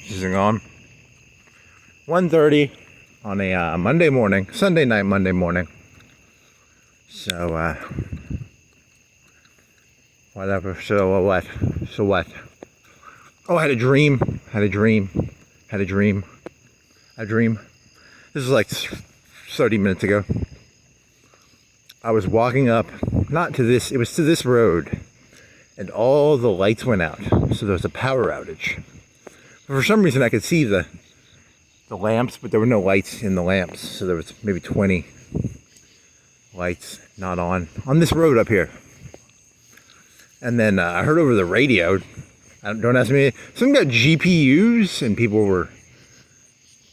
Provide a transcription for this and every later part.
Is it on? 1:30 on a Monday morning, Sunday night, Monday morning. So, whatever. So what? So what? Oh, I had a dream. A dream. This was like 30 minutes ago. I was walking up, not to this, it was to this road, and all the lights went out. So there was a power outage. But for some reason I could see the lamps, but there were no lights in the lamps. So there was maybe 20 lights not on this road up here. And then I heard over the radio, don't ask me, something about GPUs, and people were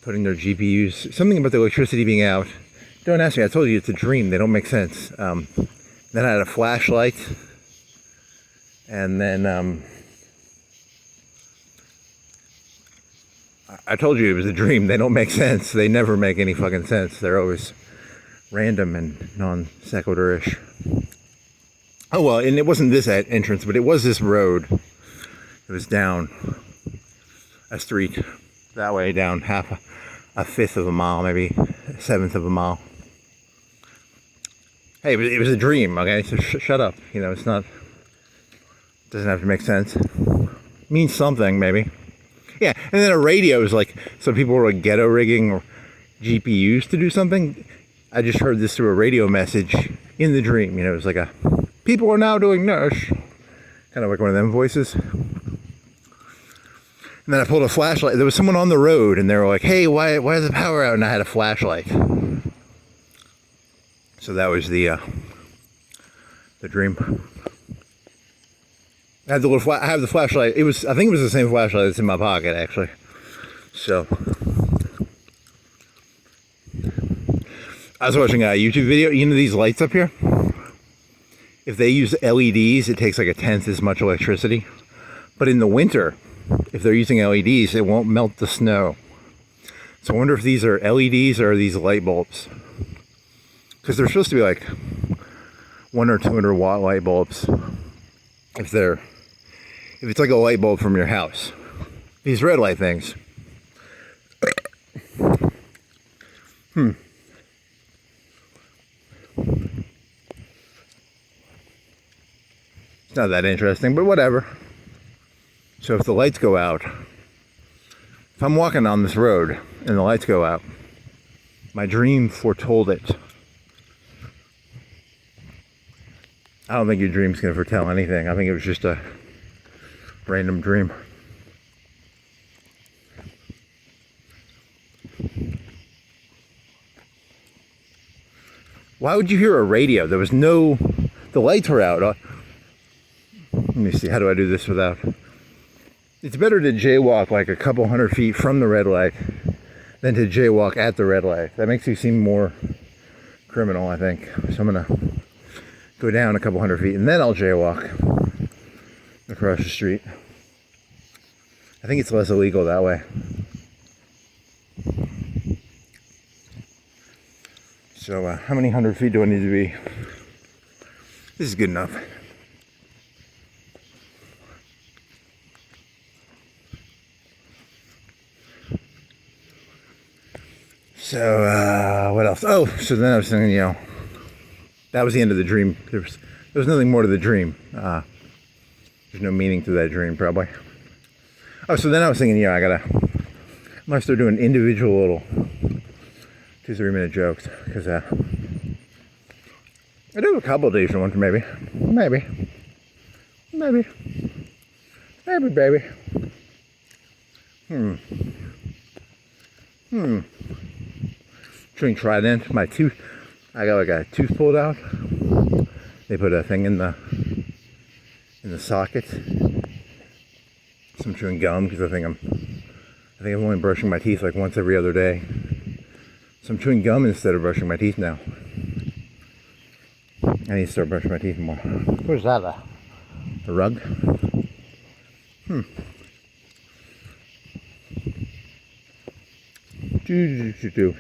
putting their GPUs, something about the electricity being out. Don't ask me, I told you it's a dream, they don't make sense. Then I had a flashlight, and then I told you it was a dream, they don't make sense. They never make any fucking sense. They're always random and non-sequitur-ish. Oh well, and it wasn't this entrance, but it was this road. It was down a street that way, down a fifth of a mile, maybe a seventh of a mile. Hey, it was a dream, okay? So shut up. You know, it's not, it doesn't have to make sense. It means something, maybe. Yeah, and then a radio is like, so people were like ghetto-rigging or GPUs to do something. I just heard this through a radio message in the dream. You know, it was like a, people are now doing this. Kind of like one of them voices. And then I pulled a flashlight. There was someone on the road, and they were like, hey, why is the power out? And I had a flashlight. So that was the dream. I had the little I have the flashlight. I think it was the same flashlight that's in my pocket, actually. So I was watching a YouTube video. You know these lights up here? If they use LEDs, it takes like 1/10 as much electricity. But in the winter, if they're using LEDs, it won't melt the snow. So I wonder if these are LEDs or are these light bulbs? Because they're supposed to be like 100 or 200 watt light bulbs. If it's like a light bulb from your house. These red light things. It's not that interesting, but whatever. So if the lights go out, if I'm walking on this road and the lights go out, my dream foretold it. I don't think your dream's going to foretell anything. I think it was just a random dream. Why would you hear a radio? There was no, the lights were out. Let me see, how do I do this without? It's better to jaywalk like a couple hundred feet from the red light than to jaywalk at the red light. That makes you seem more criminal, I think. So I'm gonna go down a couple hundred feet and then I'll jaywalk across the street. I think it's less illegal that way. So how many hundred feet do I need to be? This is good enough. So what else? Oh, so then I was thinking, you know, that was the end of the dream. There was nothing more to the dream. There's no meaning to that dream, probably. Oh, so then I was thinking, you know, I might start doing individual little 2-3 minute jokes, because I do have a couple of decent ones, maybe, baby. Chewing Trident, my tooth. I got like a tooth pulled out. They put a thing in the socket. So I'm chewing gum because I think I'm only brushing my teeth like once every other day. So I'm chewing gum instead of brushing my teeth now. I need to start brushing my teeth more. Where's that? The rug? Do. Do.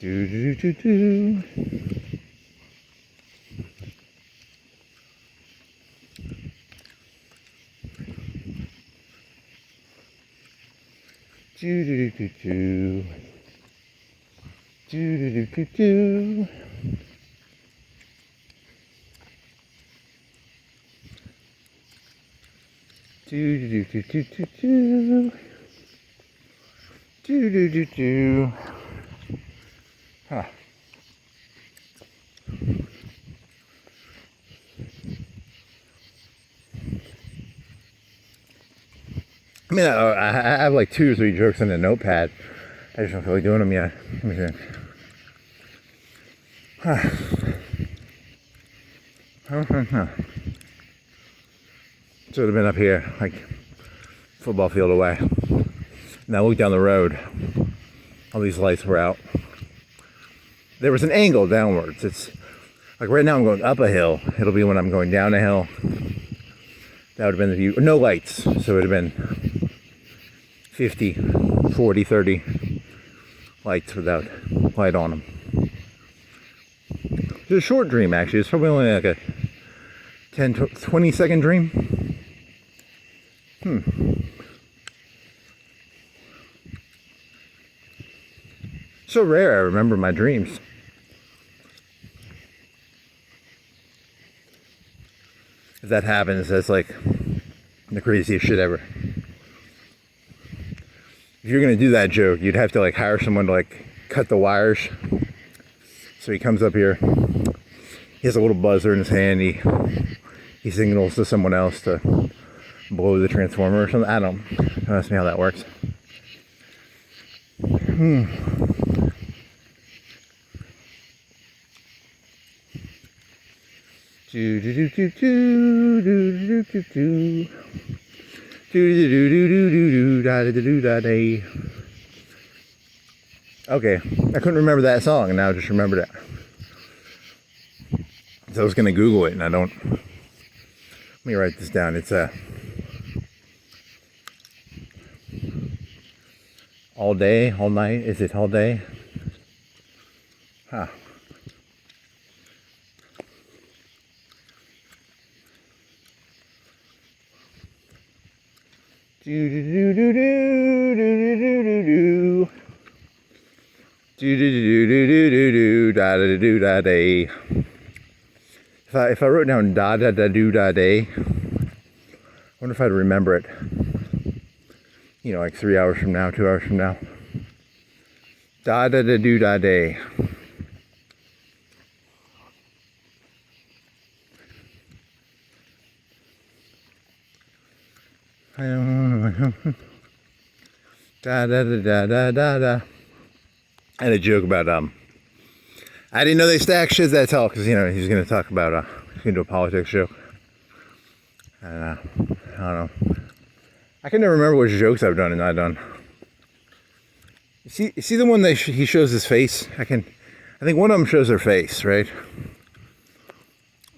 Do do do do. Do do do do. Do do do do do. Do do do do do do. Do do do do. Huh. I mean, I have like 2 or 3 jokes in a notepad. I just don't feel like doing them yet. Let me think. Huh. So it would have been up here, like football field away. Now look down the road. All these lights were out. There was an angle downwards. It's like right now I'm going up a hill. It'll be when I'm going down a hill. That would have been the view. No lights. So it would have been 50, 40, 30 lights without light on them. It's a short dream actually. It's probably only like a 10, 20 second dream. So rare I remember my dreams. If that happens, that's like the craziest shit ever. If you're gonna do that joke, you'd have to like hire someone to like cut the wires. So he comes up here, he has a little buzzer in his hand, he signals to someone else to blow the transformer or something. Don't ask me how that works. Do do do do do do do do do do do do do do do da da do da day. Okay, I couldn't remember that song, and now I just remembered it. So I was gonna Google it, and I don't. Let me write this down. It's all day, all night. Is it all day? Huh. Do do do do do do do do do do do do do do do do da da do da day. If I wrote down da da da do da day, I wonder if I'd remember it. You know, like 3 hours from now, 2 hours from now. Da da da do da day. Da da da da da da da. I had a joke about I didn't know they stacked shit that tall, because you know he's gonna talk about he's gonna do a politics joke. And I don't know. I can never remember which jokes I've done and not done. You see the one that he shows his face? I think one of them shows her face, right?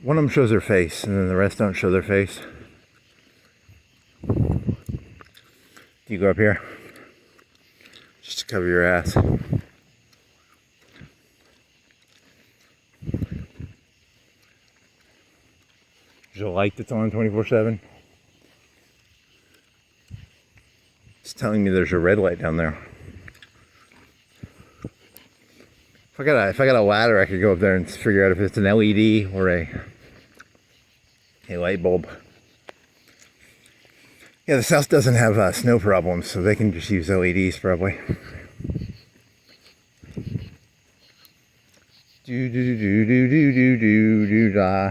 One of them shows her face, and then the rest don't show their face. Do you go up here? Just to cover your ass. There's a light that's on 24/7. It's telling me there's a red light down there. If I got a ladder, I could go up there and figure out if it's an LED or a light bulb. Yeah, the South doesn't have snow problems, so they can just use LEDs probably. Do do do do do do do do da.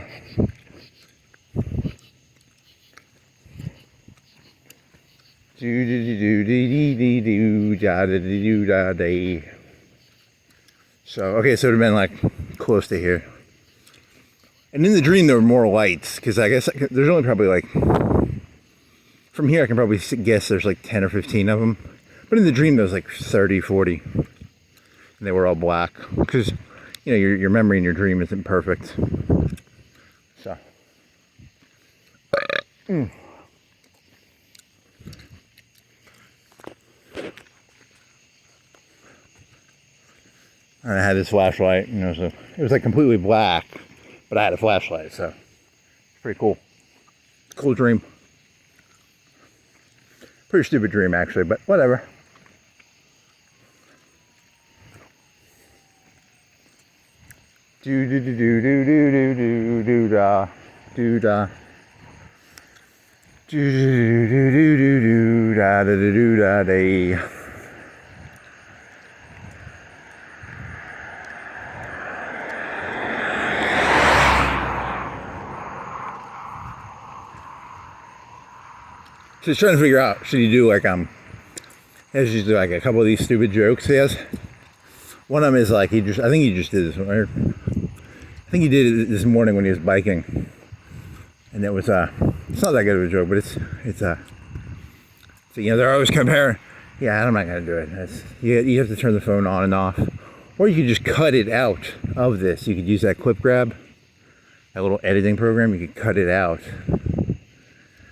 Do do do do do do do da da do da day. So okay, so it would have been like close to here. And in the dream there were more lights, because I guess there's only probably like, from here I can probably guess there's like 10 or 15 of them. But in the dream there was like 30, 40. And they were all black, because you know your memory in your dream isn't perfect. So. And I had this flashlight, you know, so it was like completely black, but I had a flashlight, so it's pretty cool. Cool dream. Pretty stupid dream, actually, but whatever. Do do do do do do do do do da do da do do do do do do da da da do da day. So he's trying to figure out, should he do like he has to do like a couple of these stupid jokes he has. One of them is like I think he just did this one. I think he did it this morning when he was biking, and it was it's not that good of a joke, but it's so, you know, they're always comparing. Yeah, I'm not gonna do it. You have to turn the phone on and off, or you could just cut it out of this. You could use that clip grab, that little editing program. You could cut it out.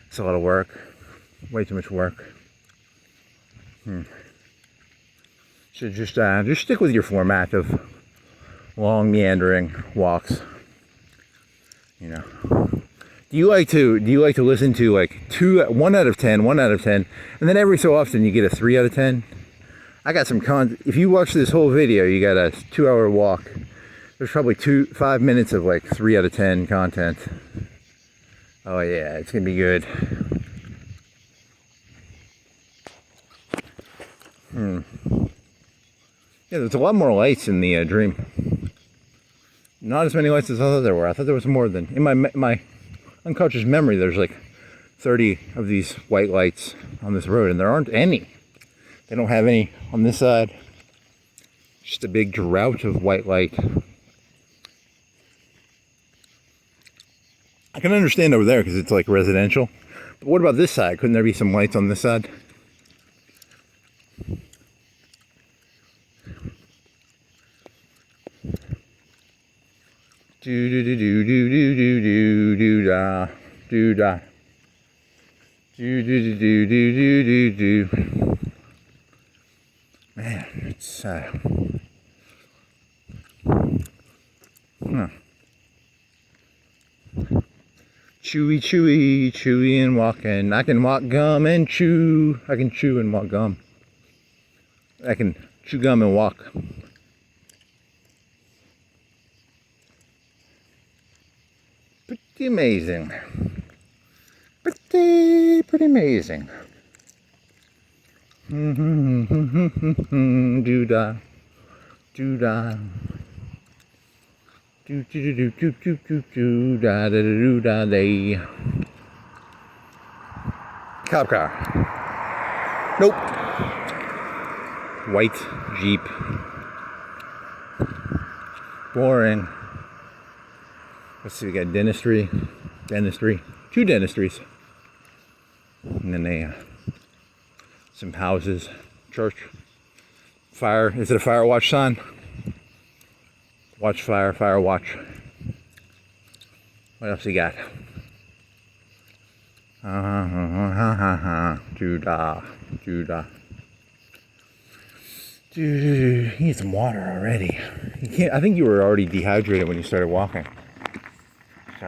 It's a lot of work. Way too much work. So just stick with your format of long meandering walks. You know. Do you like to listen to like 1 out of 10, 1 out of 10, and then every so often you get a 3 out of 10? I got some if you watch this whole video, you got a 2-hour walk. There's probably 5 minutes of like 3 out of 10 content. Oh yeah, it's gonna be good. Yeah, there's a lot more lights in the dream. Not as many lights as I thought there were. I thought there was more than in my unconscious memory. There's like 30 of these white lights on this road, and there aren't any. They don't have any on this side. Just a big drought of white light. I can understand over there because it's like residential. But what about this side? Couldn't there be some lights on this side? Do do do do do do do do do da do da do do do do do do do. Man, it's chewy, chewy, chewy and walking. I can walk gum and chew. I can chew and walk gum. I can chew gum and walk. Pretty amazing. Pretty amazing. Do da, do da, do do do do do do do da da do da day. Cop car. Nope. White Jeep. Boring. Let's see, we got dentistry, two dentistries, and then some houses, church, fire. Is it a fire watch sign? Watch fire, fire watch. What else you got? Doo-da, doo-da. Dude, you need some water already. You can't. I think you were already dehydrated when you started walking. So,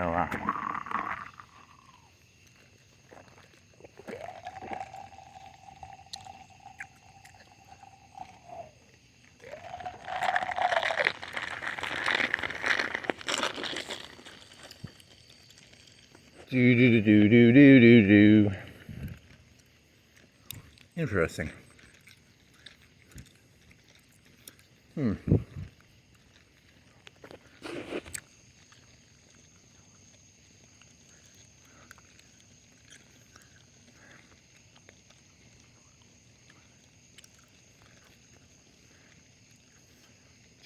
do do do do do do do. Interesting.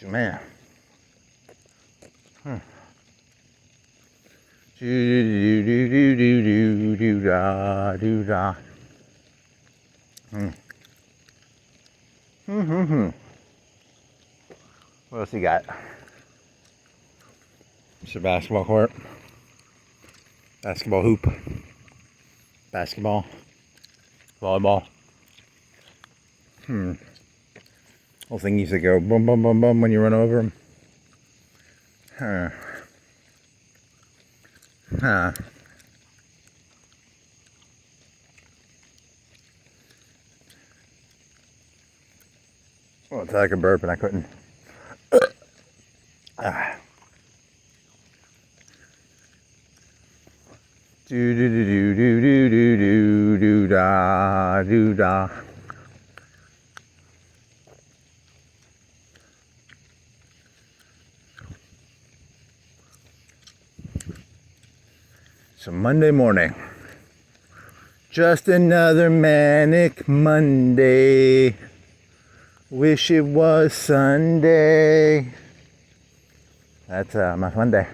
Man. Do do do do do do do da do da. What else you got? It's a basketball court. Basketball hoop. Basketball. Volleyball. Whole thing used to go boom, boom, boom, boom when you run over them. Huh. Huh. Well, it's like a burp and I couldn't. Do do do do do do do do do da do da. So Monday morning, just another manic Monday. Wish it was Sunday. That's my fun day.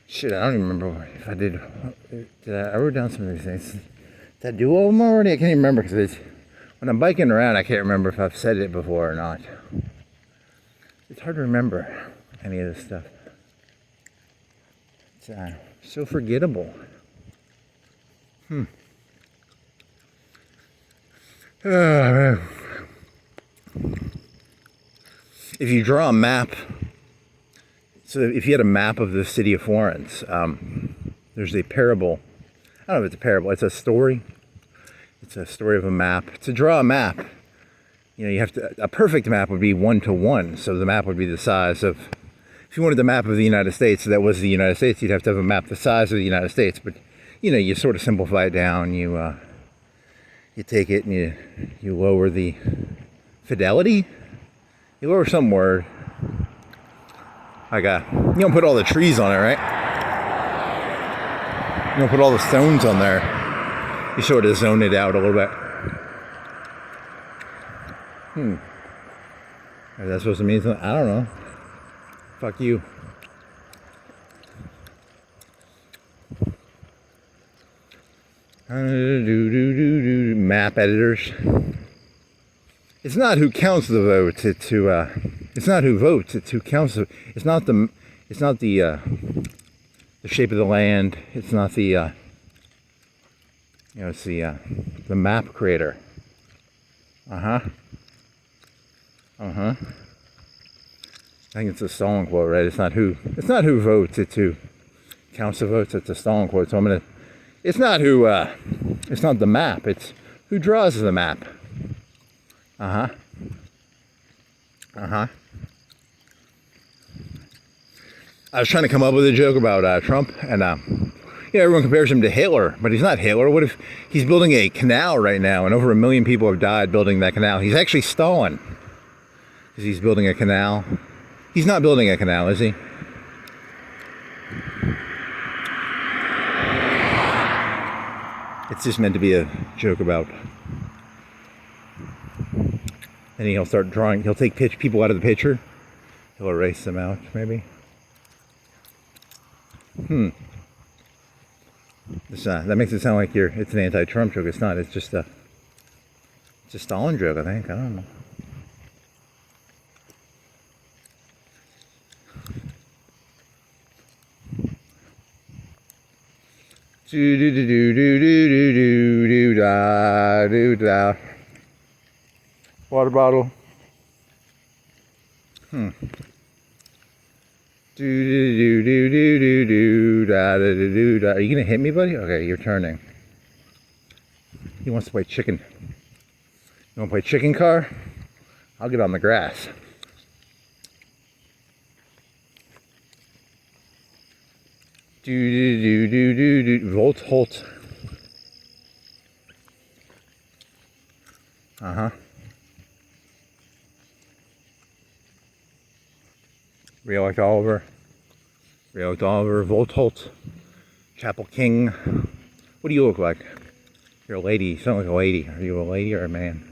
Shit, I don't even remember if I did. I wrote down some of these things. Did I do all of them already? I can't even remember because when I'm biking around, I can't remember if I've said it before or not. It's hard to remember any of this stuff. It's so forgettable. If you draw a map, so if you had a map of the city of Florence, there's a parable. I don't know if it's a parable. It's a story. It's a story of a map. To draw a map, you have to. A perfect map would be 1-to-1. So the map would be the size of. If you wanted the map of the United States, so that was the United States, you'd have to have a map the size of the United States. But you sort of simplify it down. You take it and you lower the fidelity. You lower some word. Like you don't put all the trees on it, right? You don't put all the stones on there. You sort of zone it out a little bit. Is that supposed to mean something? I don't know. Fuck you. Map editors. It's not who counts the votes. It's who. It's not who votes. It's who counts. It's not the. It's not the shape of the land. It's not the. It's the map creator. I think it's a Stalin quote, right? It's not who votes. It's who counts the votes. It's a Stalin quote. So I'm gonna. It's not who. It's not the map. It's who draws the map. I was trying to come up with a joke about Trump, and everyone compares him to Hitler, but he's not Hitler. What if he's building a canal right now, and over 1 million people have died building that canal? He's actually Stalin, because he's building a canal. He's not building a canal, is he? It's just meant to be a joke about. And he'll start drawing. He'll take people out of the picture. He'll erase them out, maybe. That makes it sound like it's an anti-Trump joke. It's not. It's just a Stalin joke, I think. I don't know. Do do do do do do do do da do da. Water bottle. Do do do do do do do da da do da. Are you gonna hit me, buddy? Okay, you're turning. He wants to play chicken. You wanna play chicken car? I'll get on the grass. Do do do do do do. Volt Holt. Re-elect Oliver. Re-elect Oliver. Volt Holt. Chapel King. What do you look like? You're a lady. You sound like a lady. Are you a lady or a man?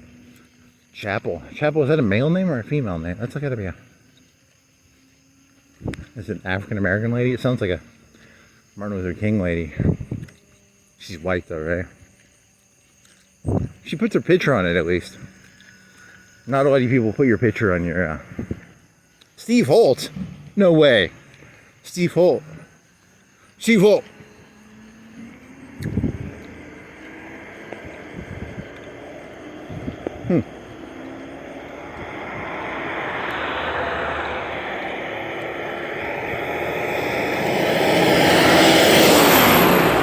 Chapel. Chapel, is that a male name or a female name? That's gotta be a. Is it an African American lady? It sounds like a Martin Luther King lady. She's white though, right? She puts her picture on it at least. Not a lot of people put your picture on your Steve Holt? No way. Steve Holt. Steve Holt.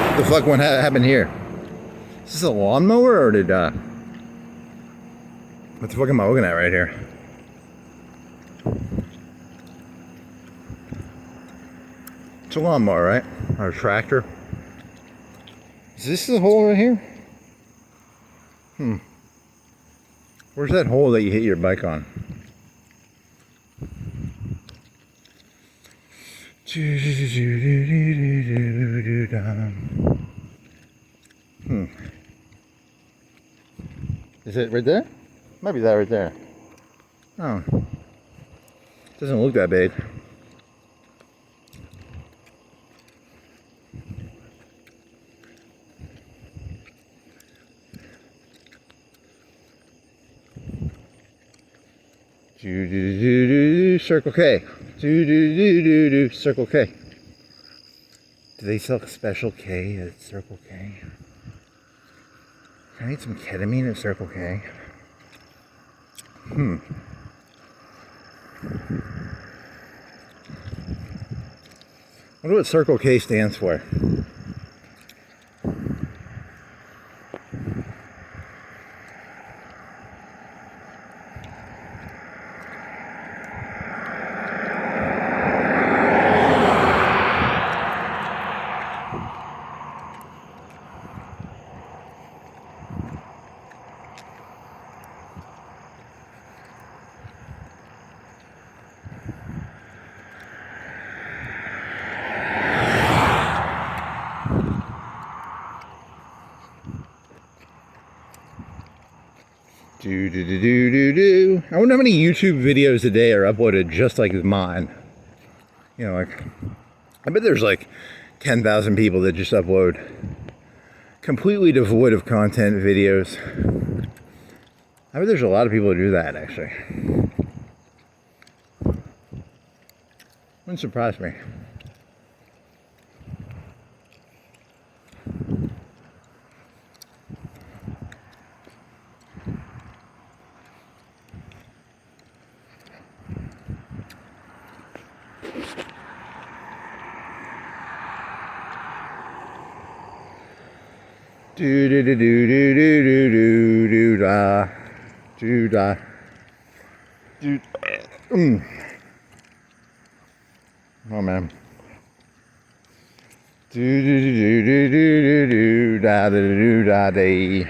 What the fuck what happened here? Is this a lawnmower or did what the fuck am I looking at right here? It's a lawnmower, right? Or a tractor? Is this the hole right here? Where's that hole that you hit your bike on? Is it right there? Might be that right there. Oh. Doesn't look that big. Circle K. Circle K. Do they sell special K at Circle K? Can I need some ketamine at Circle K? I wonder what Circle K stands for. I wonder how many YouTube videos a day are uploaded just like mine. You know, like, I bet there's like 10,000 people that just upload completely devoid of content videos. I bet there's a lot of people who do that, actually. Wouldn't surprise me. Do do do do do do do do da do da do. Oh man. Do do do do do do do da da do da day.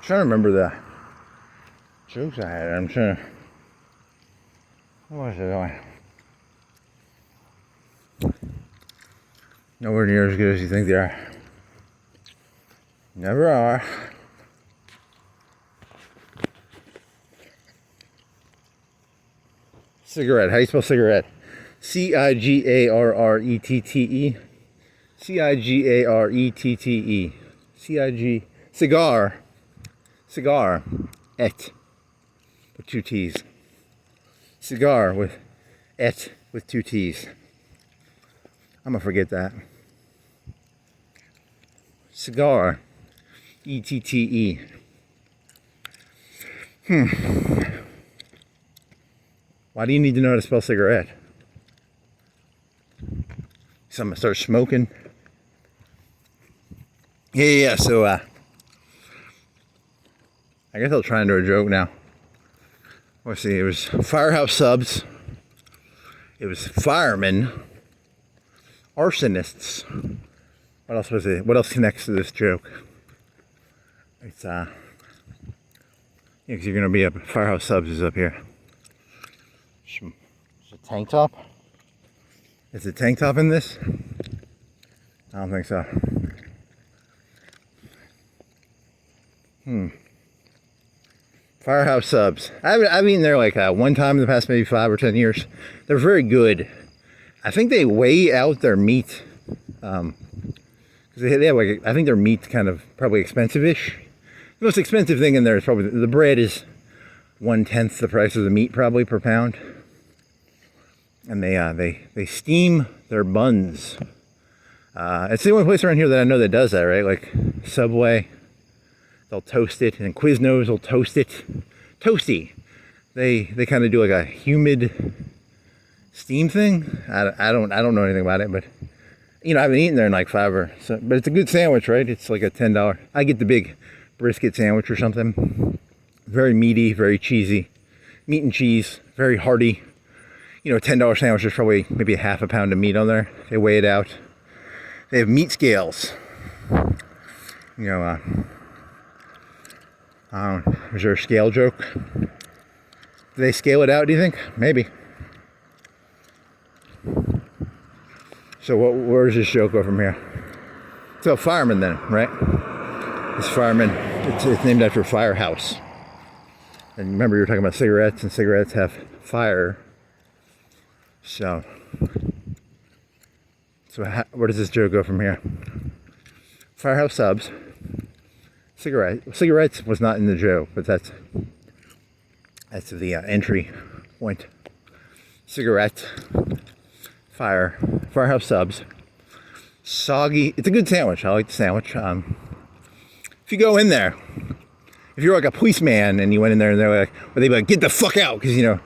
Trying to remember the jokes I had. I'm trying to. What was it going? Nowhere near as good as you think they are. Never are. Cigarette. How do you spell cigarette? C-I-G-A-R-R-E-T-T-E. C-I-G-A-R-E-T-T-E. C-I-G. Cigar. Cigar. Et. With two T's. Cigar with et with two T's. I'm gonna forget that. Cigar. E-T-T-E. Why do you need to know how to spell cigarette? So I'm gonna start smoking. Yeah, so I guess I'll try and do a joke now. Let's see, it was firehouse subs. It was firemen. Arsonists. What else was it? What else connects to this joke? It's yeah, because you're gonna be up. Firehouse subs is up here. Is a tank top? Is a tank top in this? I don't think so. Firehouse subs. I've eaten there like one time in the past maybe 5 or 10 years. They're very good. I think they weigh out their meat because They have like, I think their meat's kind of probably expensive-ish. The most expensive thing in there is probably, the bread is 1/10 the price of the meat probably per pound. And they steam their buns. It's the only place around here that I know that does that, right? Like Subway, they'll toast it, and Quiznos will toast it. Toasty. They kind of do like a humid steam thing. I don't know anything about it, but you know, I haven't eaten there in like forever. So, but it's a good sandwich, right? It's like a $10. I get the big brisket sandwich or something. Very meaty, very cheesy. Meat and cheese, very hearty. You know, a $10 sandwich is probably maybe a half a pound of meat on there. They weigh it out. They have meat scales. You know, is there a scale joke? Do they scale it out, do you think? Maybe. So where does this joke go from here? It's a fireman then, right? This fireman, it's named after a firehouse. And remember you were talking about cigarettes, and cigarettes have fire. So where does this joke go from here? Firehouse subs. Cigarettes was not in the joke, but that's the entry point. Cigarette. Firehouse subs. Soggy. It's a good sandwich. I like the sandwich. If you go in there, if you're like a policeman and you went in there and they'd be like, get the fuck out, because you know,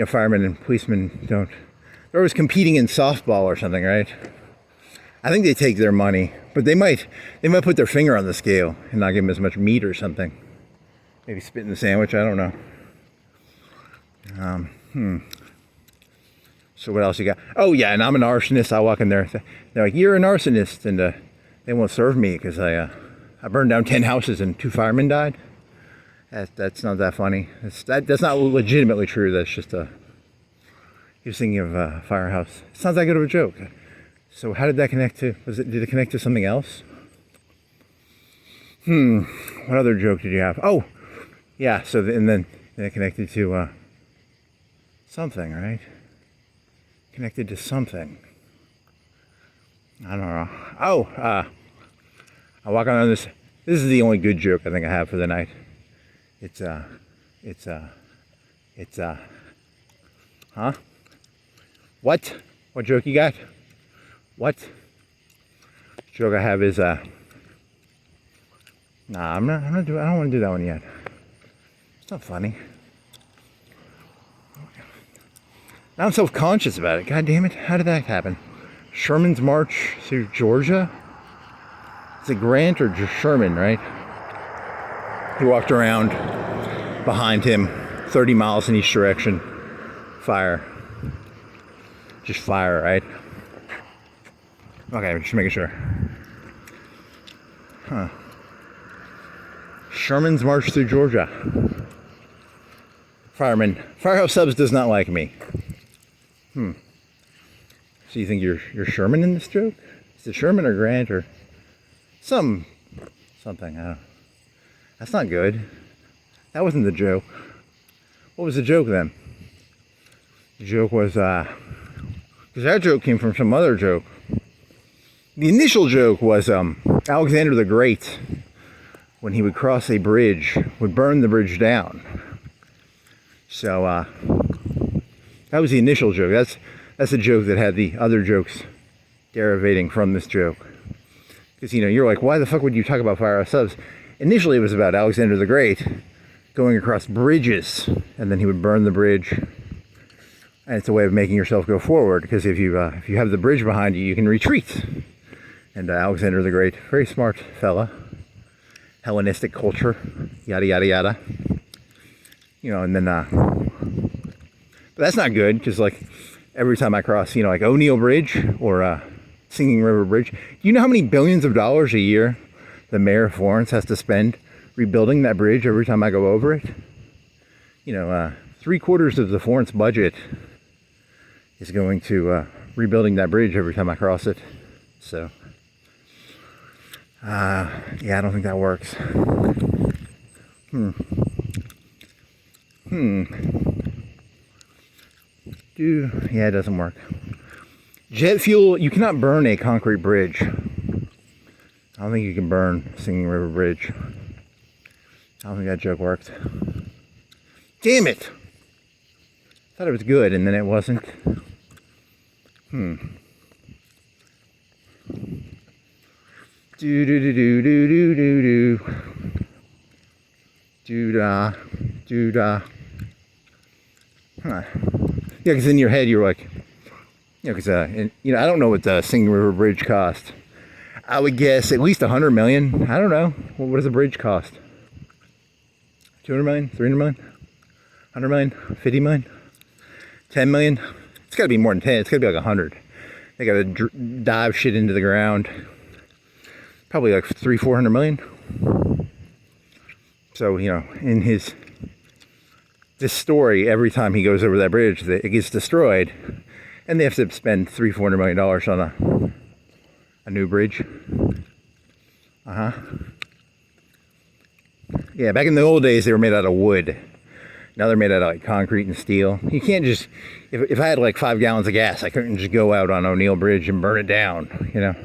firemen and policemen they're always competing in softball or something, right? I think they take their money, but they might put their finger on the scale and not give them as much meat or something. Maybe spit in the sandwich. I don't know. So what else you got? Oh yeah, and I'm an arsonist. I walk in there. They're like, you're an arsonist, and they won't serve me because I burned down 10 houses and 2 firemen died. That's not that funny. That's not legitimately true. That's just he was thinking of a firehouse. It's not that good of a joke. So how did that connect to? Did it connect to something else? What other joke did you have? Oh, yeah. So then it connected to something, right? Connected to something. I don't know. Oh, I walk on this. This is the only good joke I think I have for the night. Huh? What? What joke you got? What? Joke I have is nah, I don't want to do that one yet. It's not funny. Now I'm self-conscious about it. God damn it. How did that happen? Sherman's March through Georgia? Is it Grant or just Sherman, right? He walked around behind him 30 miles in each direction. Fire. Just fire, right? Okay, just making sure. Huh. Sherman's March through Georgia. Firehouse Subs does not like me. So you think you're Sherman in this joke? Is it Sherman or Grant or something? I don't know. That's not good. That wasn't the joke. What was the joke then? The joke was because that joke came from some other joke. The initial joke was Alexander the Great, when he would cross a bridge, would burn the bridge down. So that was the initial joke. That's a joke that had the other jokes derivating from this joke. Because, you know, you're like, why the fuck would you talk about firehouse subs? Initially, it was about Alexander the Great going across bridges, and then he would burn the bridge. And it's a way of making yourself go forward, because if you have the bridge behind you, you can retreat. And Alexander the Great, very smart fella, Hellenistic culture, yada yada yada. You know, and then, but that's not good, because like every time I cross, you know, like O'Neill Bridge or Singing River Bridge, do you know how many billions of dollars a year the mayor of Florence has to spend rebuilding that bridge every time I go over it? You know, 3/4 of the Florence budget is going to rebuilding that bridge every time I cross it. So, yeah, I don't think that works. Yeah, it doesn't work. Jet fuel, you cannot burn a concrete bridge. I don't think you can burn Singing River Bridge. I don't think that joke worked. Damn it! Thought it was good, and then it wasn't. Do do do do do do do do. Do da, do da. Huh. Yeah, because in your head you're like, because I don't know what the Singing River Bridge cost. I would guess at least 100 million. I don't know. What does a bridge cost? 200 million? 300 million? 100 million? 50 million? 10 million? It's got to be more than 10. It's got to be like 100. They got to dive shit into the ground. Probably like 300-400 million. So, in this story, every time he goes over that bridge, it gets destroyed. And they have to spend $300-400 million on a new bridge. Yeah, back in the old days, they were made out of wood. Now they're made out of like concrete and steel. You can't just, if I had like 5 gallons of gas, I couldn't just go out on O'Neill Bridge and burn it down, That's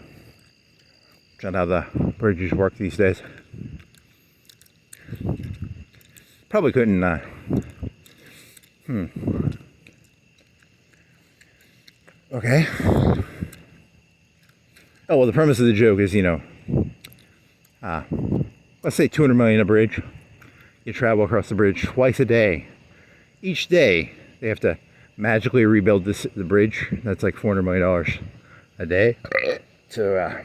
not how the bridges work these days. Probably couldn't, Okay. Oh, well, the premise of the joke is, let's say 200 million a bridge. You travel across the bridge twice a day. Each day, they have to magically rebuild the bridge. That's like $400 million a day. So,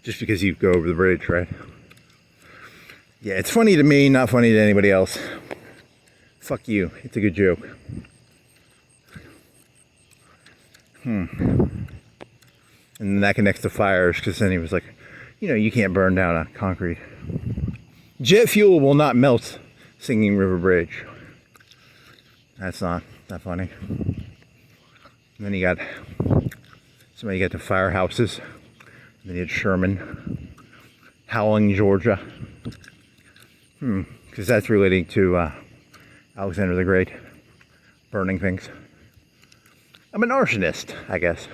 just because you go over the bridge, right? Yeah, it's funny to me, not funny to anybody else. Fuck you. It's a good joke. And then that connects to fires, because then he was like, you can't burn down a concrete. Jet fuel will not melt Singing River Bridge. That's not that funny. And then you got somebody got the firehouses. And then you had Sherman, Howling, Georgia. Because that's relating to Alexander the Great, burning things. I'm an arsonist, I guess.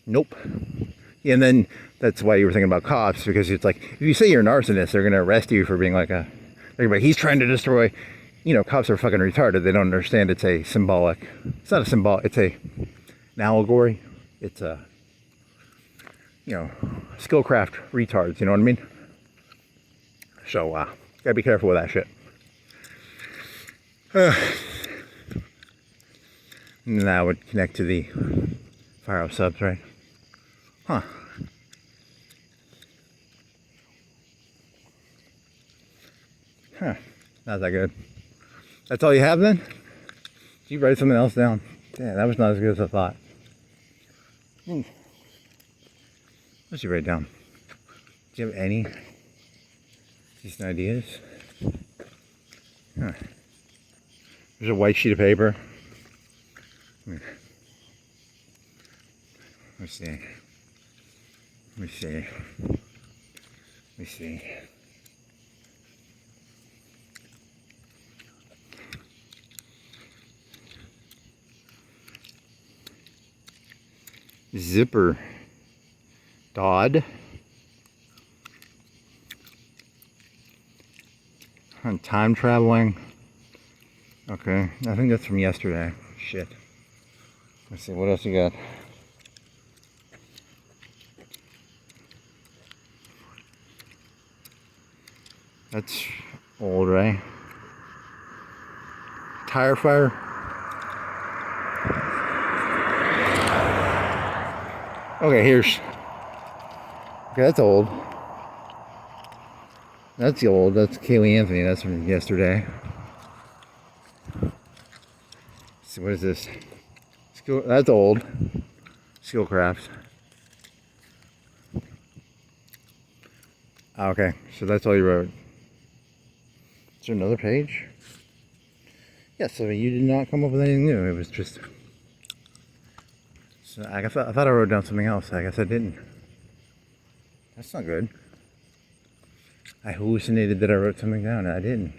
Nope. Yeah, and then that's why you were thinking about cops, because it's like, if you say you're an arsonist, they're going to arrest you for being like he's trying to destroy, cops are fucking retarded. They don't understand it's a symbolic, it's not a symbol, it's an allegory. It's a, skillcraft retards, you know what I mean? So, gotta be careful with that shit. And then that would connect to the firehouse subs, right? Huh. Not that good. That's all you have then? Did you write something else down? Yeah, that was not as good as I thought. What'd you write down? Do you have any decent ideas? There's a white sheet of paper. Let me see. Zipper. Dodd. On time traveling. Okay, I think that's from yesterday. Shit. Let's see, what else you got? That's old, right? Tire fire. Okay, here's. Okay, that's old. That's the old. That's Kaylee Anthony. That's from yesterday. Let's see, what is this? That's old. Skillcraft. Okay, so that's all you wrote. Is there another page? Yes, so you did not come up with anything new. It was just... So I thought I wrote down something else. I guess I didn't. That's not good. I hallucinated that I wrote something down and I didn't.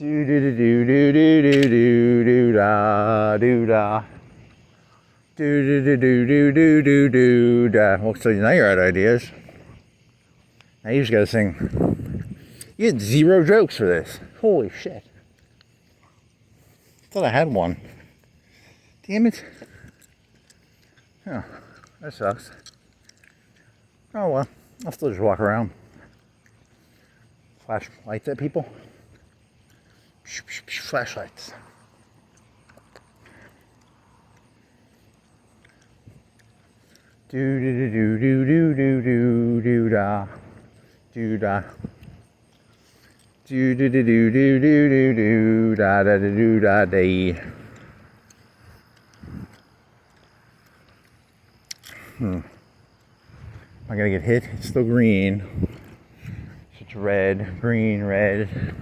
Do do do do do do do do da do da. Do do do do do do do do da. Well, so now you're out of ideas. Now you just gotta sing. You had 0 jokes for this. Holy shit. Thought I had one. Damn it. Oh, that sucks. Oh well, I'll still just walk around. Flash lights at people. Flashlights. Do do do do do do do do da do da do do do do do do do do da da do da day. Am I gonna get hit? It's still green. It's red, green, red.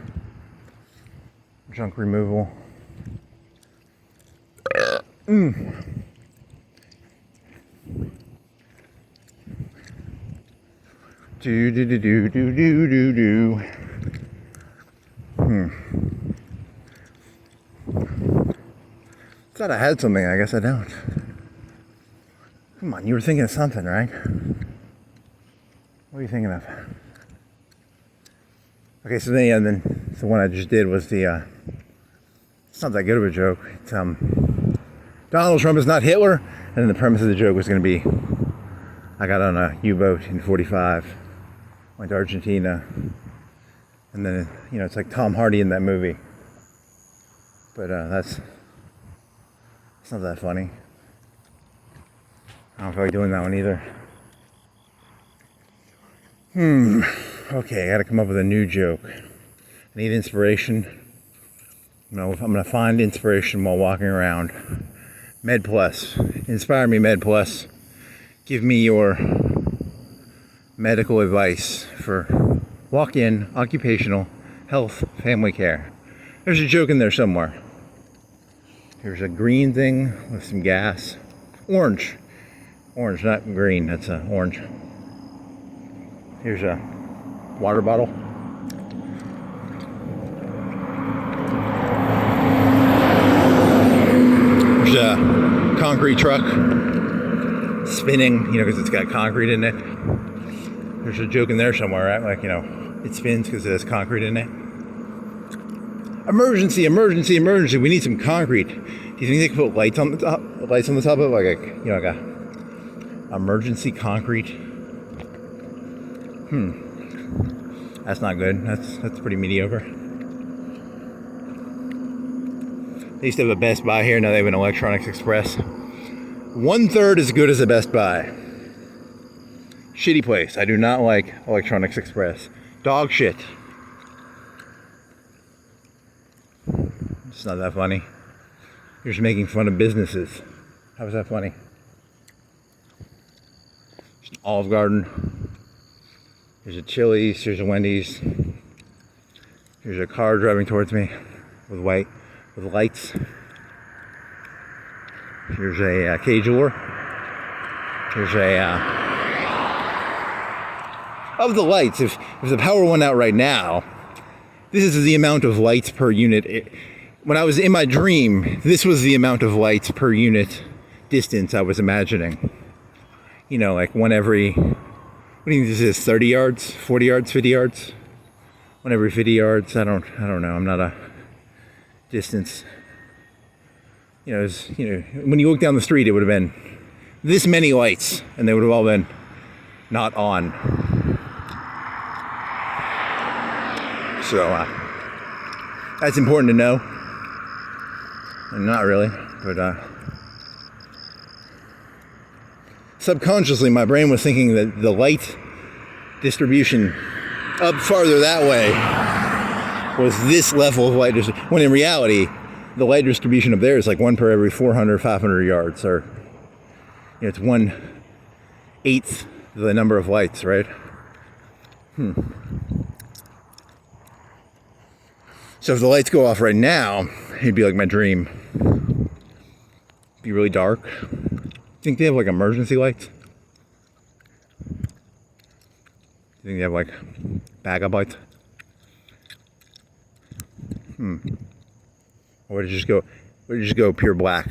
Junk removal. Do do do do do do do do. Thought I had something. I guess I don't. Come on, you were thinking of something, right? What are you thinking of? Okay, so then the one I just did was the. It's not that good of a joke. It's Donald Trump is not Hitler, and then the premise of the joke was going to be, I got on a U-boat in '45, went to Argentina, and then it's like Tom Hardy in that movie. But it's not that funny. I don't feel like doing that one either. Okay, I gotta come up with a new joke. I need inspiration. I'm gonna find inspiration while walking around. Med Plus. Inspire me, Med Plus. Give me your medical advice for walk-in occupational health family care. There's a joke in there somewhere. Here's a green thing with some gas. Orange. Orange, not green. That's orange. Here's a water bottle. There's a concrete truck spinning, because it's got concrete in it. There's a joke in there somewhere, right? Like, it spins because it has concrete in it. Emergency, emergency, emergency. We need some concrete. Do you think they could put lights on the top? Lights on the top of it, like a emergency concrete. That's not good. That's pretty mediocre. They used to have a Best Buy here. Now they have an Electronics Express. 1/3 as good as a Best Buy. Shitty place. I do not like Electronics Express. Dog shit. It's not that funny. You're just making fun of businesses. How is that funny? There's an Olive Garden. There's a Chili's. There's a Wendy's. There's a car driving towards me with lights. Here's a cage door. Here's of the lights. If the power went out right now, this is the amount of lights per unit. When I was in my dream, this was the amount of lights per unit distance I was imagining. Like one every, what do you think this is, 30 yards, 40 yards, 50 yards? One every 50 yards, I don't know, I'm not a distance. When you look down the street, it would have been this many lights, and they would have all been not on. So, that's important to know. And not really, but subconsciously my brain was thinking that the light distribution up farther that way was this level of light distribution, when in reality the light distribution up there is like 1 per every 400, 500 yards, or it's 1/8 the number of lights, right? So if the lights go off right now, it'd be like my dream. It'd be really dark. Think they have like emergency lights? Do you think they have like backup lights? Or did it just go pure black?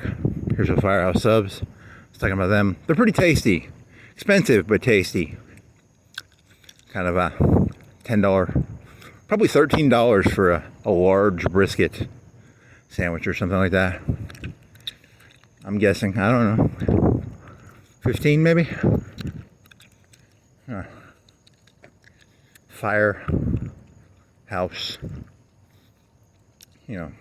Here's a Firehouse Subs. Let's talk about them. They're pretty tasty. Expensive, but tasty. Kind of a $10, probably $13 for a large brisket sandwich or something like that. I'm guessing. I don't know. 15 maybe? Firehouse. You know.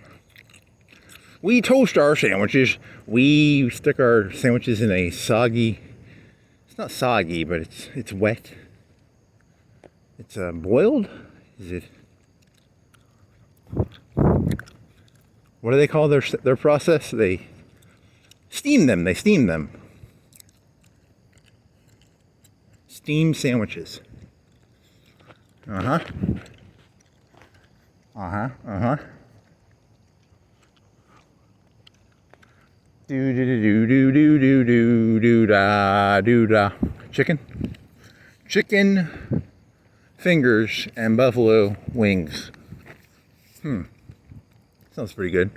We toast our sandwiches. We stick our sandwiches in a soggy, it's not soggy, but it's wet. It's boiled? Is it? What do they call their process? They steam them. Steam sandwiches. Do do do do do do do do da do da. Chicken fingers and buffalo wings. Sounds pretty good.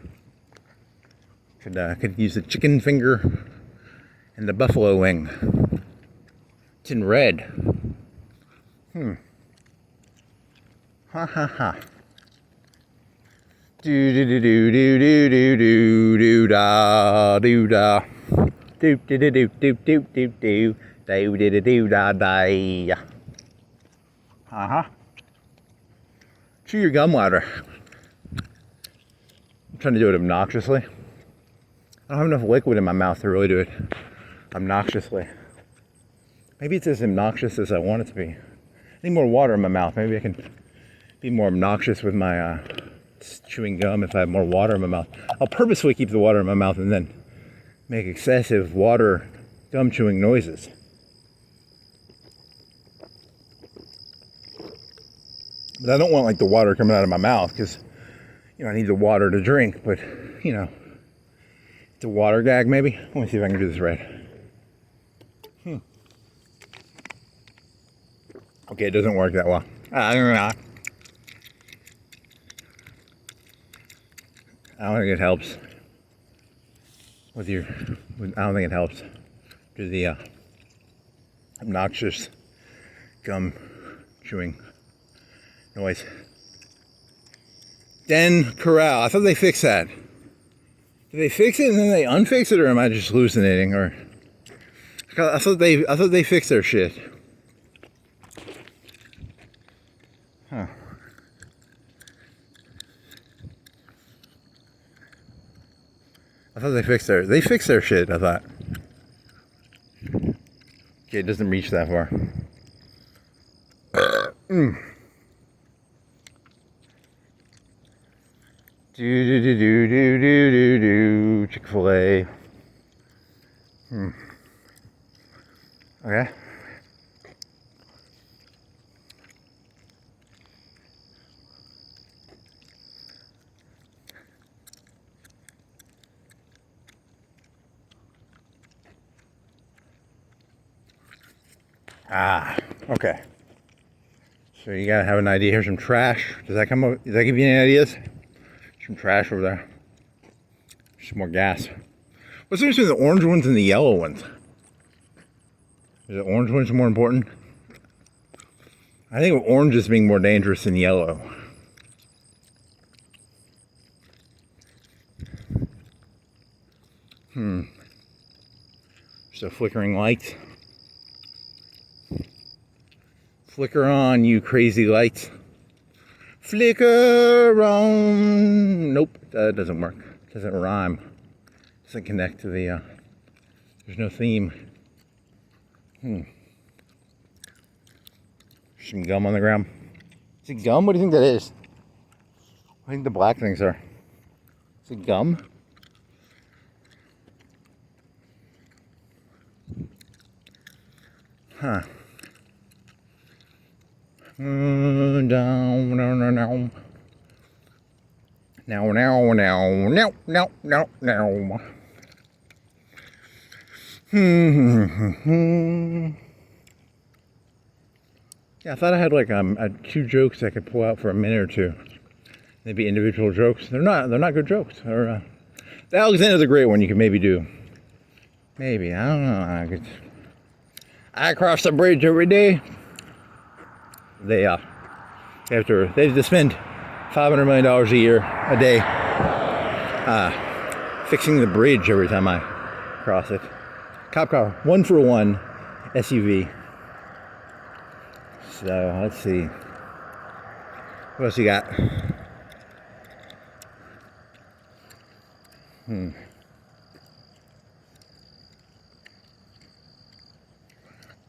Could use the chicken finger and the buffalo wing. It's in red. Ha ha ha. Do do do do do do do do do da do da. Do do do do do do do do do do do da da. Chew your gum louder. I'm trying to do it obnoxiously. I don't have enough liquid in my mouth to really do it obnoxiously. Maybe it's as obnoxious as I want it to be. I need more water in my mouth. Maybe I can be more obnoxious with my chewing gum if I have more water in my mouth. I'll purposely keep the water in my mouth and then make excessive gum chewing noises. But I don't want like the water coming out of my mouth because, I need the water to drink, but, it's a water gag maybe. Let me see if I can do this right. Okay, it doesn't work that well. I don't think it helps I don't think it helps do the obnoxious gum chewing noise. Den Corral. I thought they fixed that. Did they fix it and then they unfix it, or am I just hallucinating? Or I thought they fixed their shit. Huh. I thought they fixed their shit, I thought. Okay, it doesn't reach that far. Do Chick-fil-A. Okay. Okay. So you gotta have an idea. Here's some trash. Does that give you any ideas? Some trash over there. Some more gas. What's the difference between the orange ones and the yellow ones? Is the orange ones more important? I think of orange as being more dangerous than yellow. So flickering lights. Flicker on, you crazy lights. Flicker on. Nope, that doesn't work. Doesn't rhyme. Doesn't connect to the, there's no theme. Some gum on the ground. Is it gum? What do you think that is? I think the black things are. Is it gum? Huh. Down. Now. Yeah, I thought I had like 2 jokes I could pull out for a minute or two. maybe individual jokes. They're not good jokes. Or the Alexander the Great one you could maybe do. Maybe, I don't know. I cross the bridge every day. They have to spend $500 million a year a day fixing the bridge every time I cross it. Cop car, 1-for-1 SUV. So let's see. What else you got?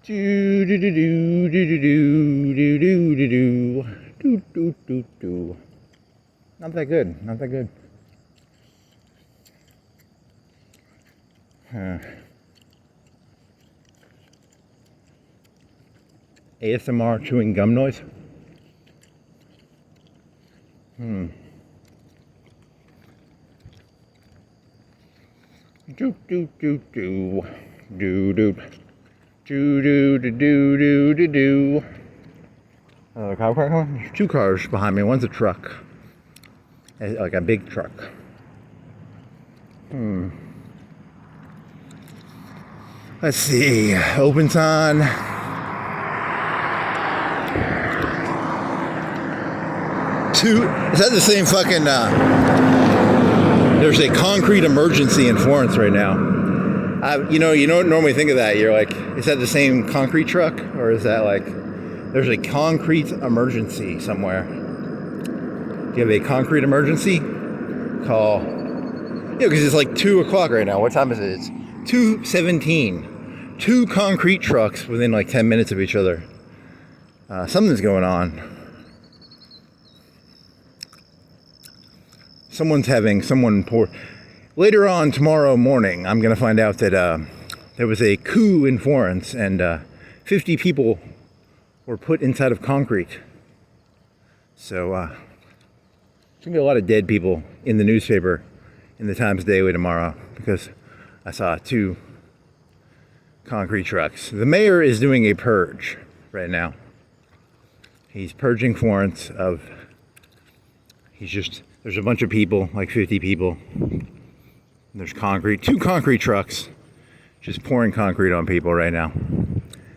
Do do do do do do do do do do do do do. Not that good. Not that good. ASMR chewing gum noise. Do do do do do do. Do do do do do do do. Another cop car coming? There's 2 cars behind me. One's a truck, like a big truck. Let's see. Open sign. Is that the same fucking? There's a concrete emergency in Florence right now. You don't normally think of that. You're like, is that the same concrete truck? Or is that like, there's a concrete emergency somewhere? Do you have a concrete emergency? Call. Because it's like 2 o'clock right now. What time is it? It's 2:17. 2 concrete trucks within like 10 minutes of each other. Something's going on. Someone pour. Later on tomorrow morning, I'm going to find out that there was a coup in Florence and 50 people were put inside of concrete. So there's going to be a lot of dead people in the newspaper in the Times Daily tomorrow because I saw 2 concrete trucks. The mayor is doing a purge right now. He's purging Florence of... There's a bunch of people, like 50 people. There's 2 concrete trucks just pouring concrete on people right now.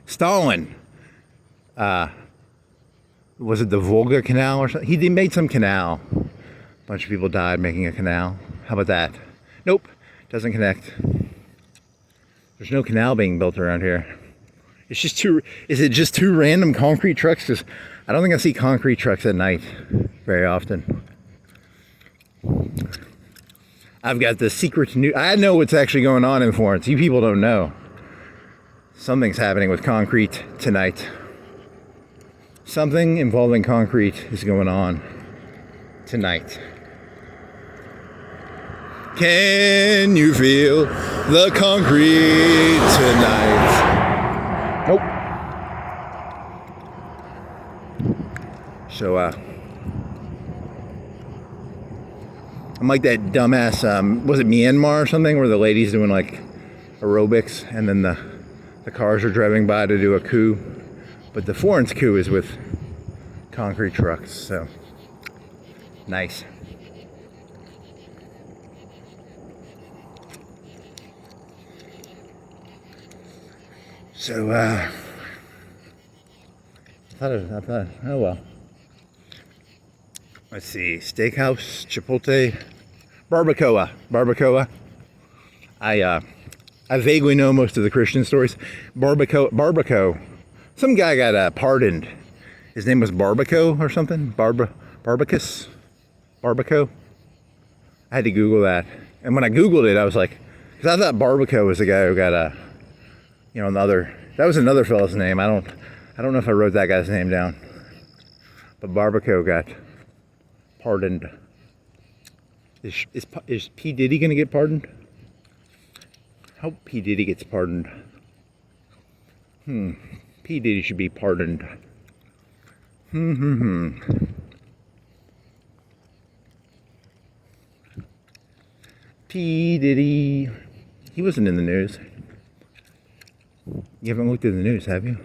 Stalin, was it the Volga Canal or something? He made some canal. A bunch of people died making a canal. How about that? Nope, doesn't connect. There's no canal being built around here. It's just is it just 2 random concrete trucks? Because I don't think I see concrete trucks at night very often. I've got the secret news. I know what's actually going on in Florence. You people don't know. Something's happening with concrete tonight. Something involving concrete is going on tonight. Can you feel the concrete tonight? Nope. So, I'm like that dumbass, was it Myanmar or something, where the lady's doing like aerobics and then the cars are driving by to do a coup. But the Florence coup is with concrete trucks, so nice. So, I thought, oh well. Let's see, steakhouse, Chipotle, barbacoa. I vaguely know most of the Christian stories. Barbacoa. Some guy got pardoned. His name was Barbacoa or something. Barbacus. Barbacoa. I had to Google that, and when I Googled it, I was like, because I thought Barbacoa was the guy who got that was another fellow's name. I don't know if I wrote that guy's name down, but Barbacoa got pardoned. Is P. Diddy gonna get pardoned? I hope P. Diddy gets pardoned. P. Diddy should be pardoned. P. Diddy. He wasn't in the news. You haven't looked at the news, have you?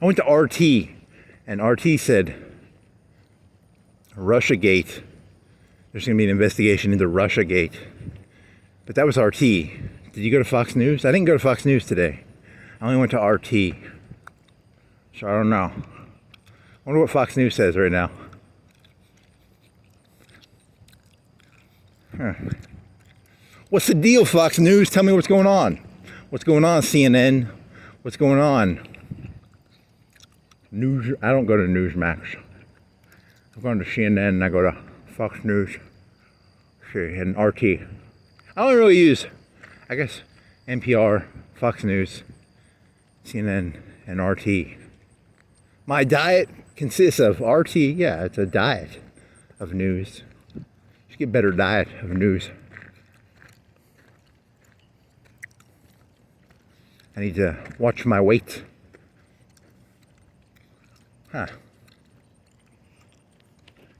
I went to RT, and RT said Russiagate there's going to be an investigation into Russiagate. But that was RT. Did you go to Fox News? I didn't go to Fox News today. I only went to RT. So I don't know. I wonder what Fox News says right now. Huh. What's the deal, Fox News? Tell me what's going on. What's going on, CNN? What's going on? News. I don't go to Newsmax. I'm going to CNN and I go to Fox News. And RT. I don't really use, I guess, NPR, Fox News, CNN, and RT. My diet consists of RT. Yeah, it's a diet of news. You should get a better diet of news. I need to watch my weight. Huh.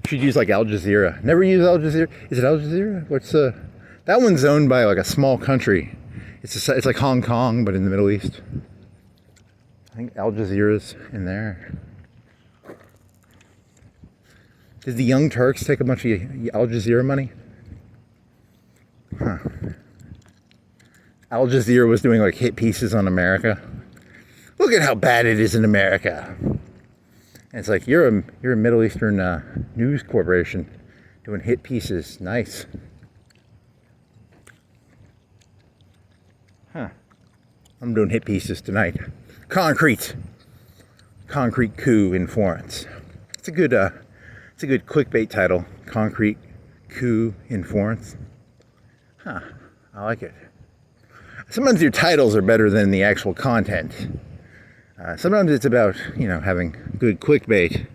Should use like Al Jazeera. Never use Al Jazeera. Is it Al Jazeera? What's that one's owned by like a small country. It's like Hong Kong, but in the Middle East. I think Al Jazeera's in there. Did the Young Turks take a bunch of Al Jazeera money? Huh. Al Jazeera was doing like hit pieces on America. Look at how bad it is in America. And it's like, you're a Middle Eastern news corporation doing hit pieces. Nice. Huh. I'm doing hit pieces tonight. Concrete coup in Florence. It's a good clickbait title. Concrete coup in Florence. Huh. I like it. Sometimes your titles are better than the actual content. Sometimes it's about, having good clickbait.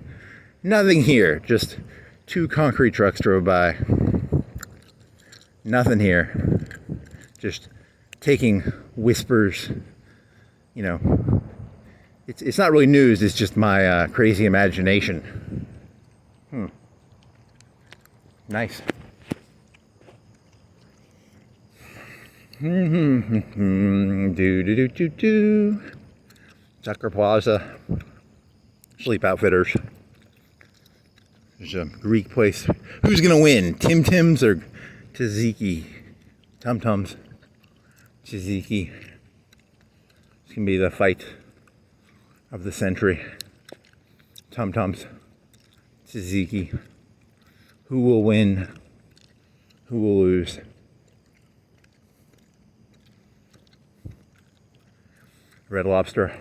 Nothing here. Just 2 concrete trucks drove by. Nothing here. Just taking whispers. It's not really news. It's just my crazy imagination. Nice. Do. Tucker Plaza, Sleep Outfitters. There's a Greek place. Who's gonna win? Tim Tams or Tzatziki? Tum Tums. Tzatziki. It's gonna be the fight of the century. Tum Tums. Tzatziki. Who will win? Who will lose? Red Lobster.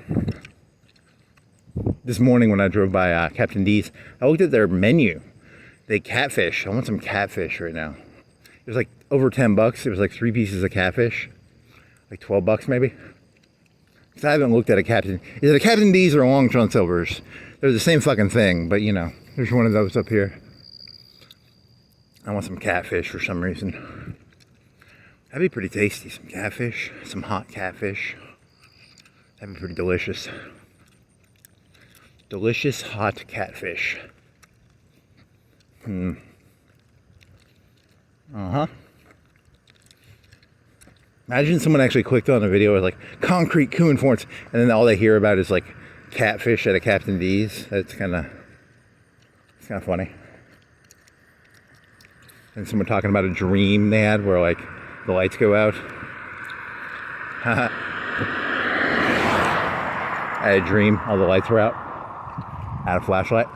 This morning when I drove by Captain D's, I looked at their menu. They catfish. I want some catfish right now. It was like over $10. It was like 3 pieces of catfish. Like $12 maybe. Because I haven't looked at a Captain. Is it a Captain D's or a Long John Silver's? They're the same fucking thing, but there's one of those up here. I want some catfish for some reason. That'd be pretty tasty. Some catfish. Some hot catfish. That'd be pretty delicious. Delicious hot catfish. Uh-huh. Imagine someone actually clicked on a video with like concrete coup in Florence, and then all they hear about is like catfish at a Captain D's. It's kind of funny. And someone talking about a dream they had where like the lights go out. I had a dream, all the lights were out. I had a flashlight.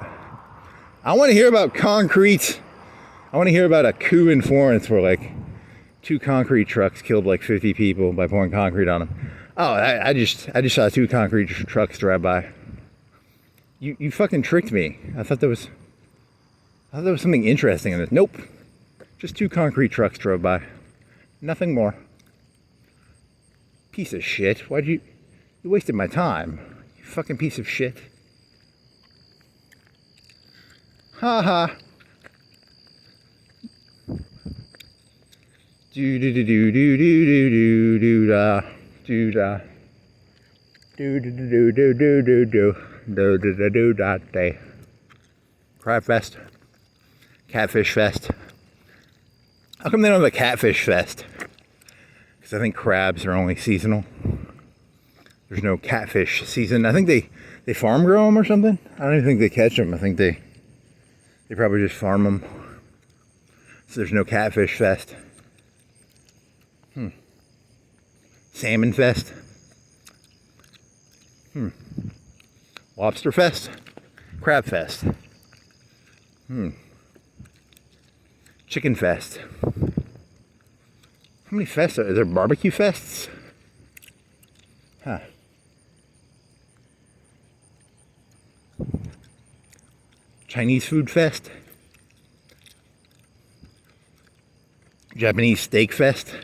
I want to hear about concrete. I want to hear about a coup in Florence where like 2 concrete trucks killed like 50 people by pouring concrete on them. Oh, I just saw 2 concrete trucks drive by. You fucking tricked me. I thought there was something interesting in this. Nope. Just 2 concrete trucks drove by. Nothing more. Piece of shit. You wasted my time. You fucking piece of shit. Ha ha. Do do do do do do do do da do da do do do do do do do do do do da day. Crab Fest. Catfish Fest. How come they don't have a Catfish Fest? Because I think crabs are only seasonal. There's no catfish season. I think they farm grow them or something. I don't even think they catch them. I think they probably just farm them. So there's no catfish fest. Salmon fest. Lobster fest. Crab fest. Chicken fest. How many fests are there? Barbecue fests? Huh. Chinese food fest. Japanese steak fest.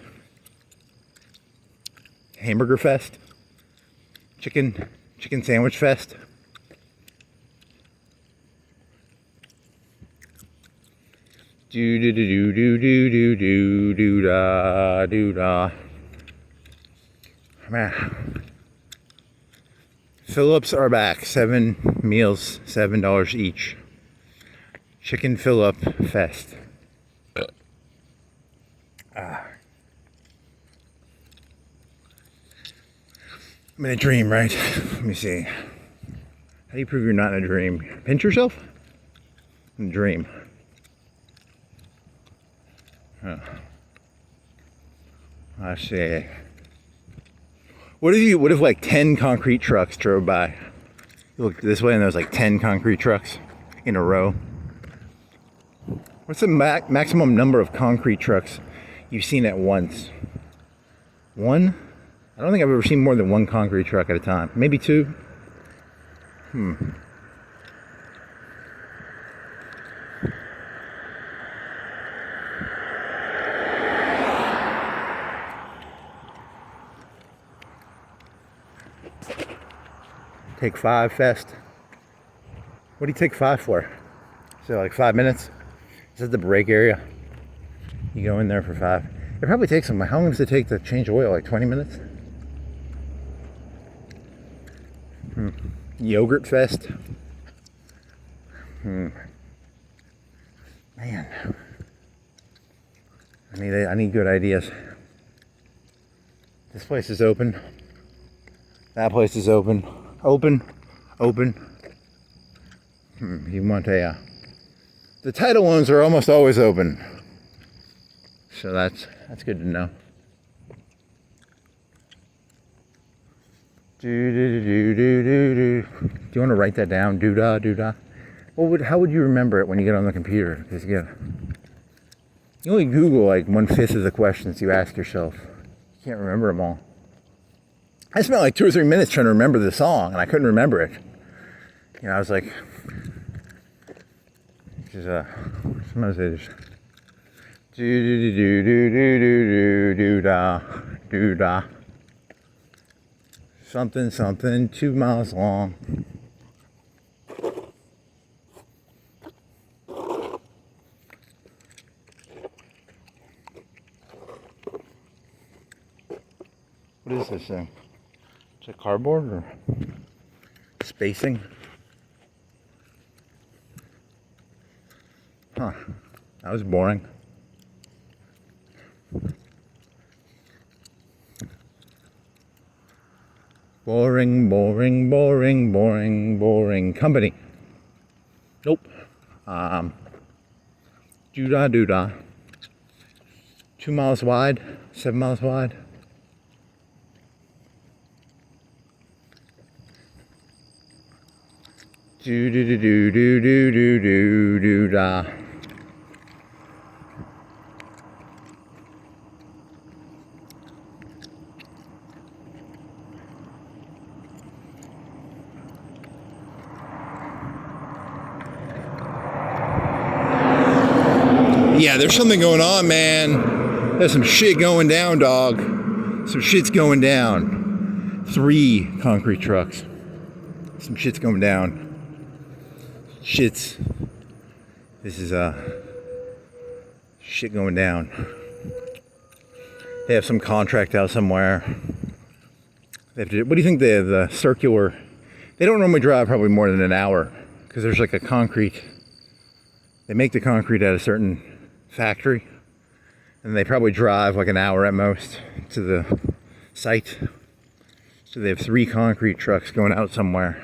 Hamburger fest. Chicken sandwich fest. Do do do do do do do do da do da. Man. Phillips are back. 7 meals, $7 each. Chicken fill-up fest. I'm in a dream, right? Let me see. How do you prove you're not in a dream? Pinch yourself? In a dream. Huh. I see. What if like 10 concrete trucks drove by? You look this way and there's like 10 concrete trucks in a row. What's the maximum number of concrete trucks you've seen at once? One? I don't think I've ever seen more than one concrete truck at a time. Maybe two. Take 5 fest. What do you take 5 for? So like 5 minutes? Is that the break area? You go in there for 5. It probably takes them. How long does it take to change oil? Like 20 minutes? Yogurt fest. Man, I need good ideas. This place is open. That place is open. Open. You want a the title ones are almost always open. So that's good to know. Do you want to write that down? Doo-dah. How would you remember it when you get on the computer? Because you only Google like 1/5 of the questions you ask yourself. You can't remember them all. I spent like 2 or 3 minutes trying to remember the song, and I couldn't remember it. You know, I was like, sometimes they just do-da. Something 2 miles long. What is this thing? Is it cardboard or spacing? Huh. That was boring. Boring company. Nope. Doo-dah. 2 miles wide, 7 miles wide. Do-da. Yeah, there's something going on, man. There's some shit going down, dog. Some shit's going down. 3 concrete trucks. Some shit's going down. This is shit going down. They have some contract out somewhere. What do you think the circular? They don't normally drive probably more than an hour because there's like a concrete. They make the concrete at a certain factory, and they probably drive like an hour at most to the site. So they have 3 concrete trucks going out somewhere.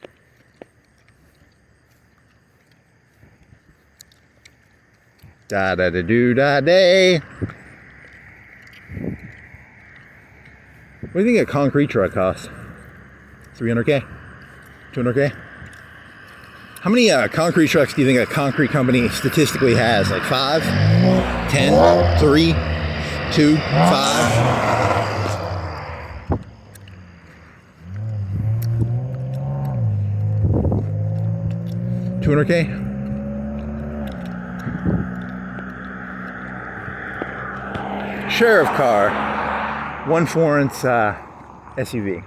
Da da da do da day. What do you think a concrete truck costs? 300K? 200K? How many concrete trucks do you think a concrete company statistically has? Like 5? 10? 3? 2? 5? 200K? Sheriff car. One Florence SUV.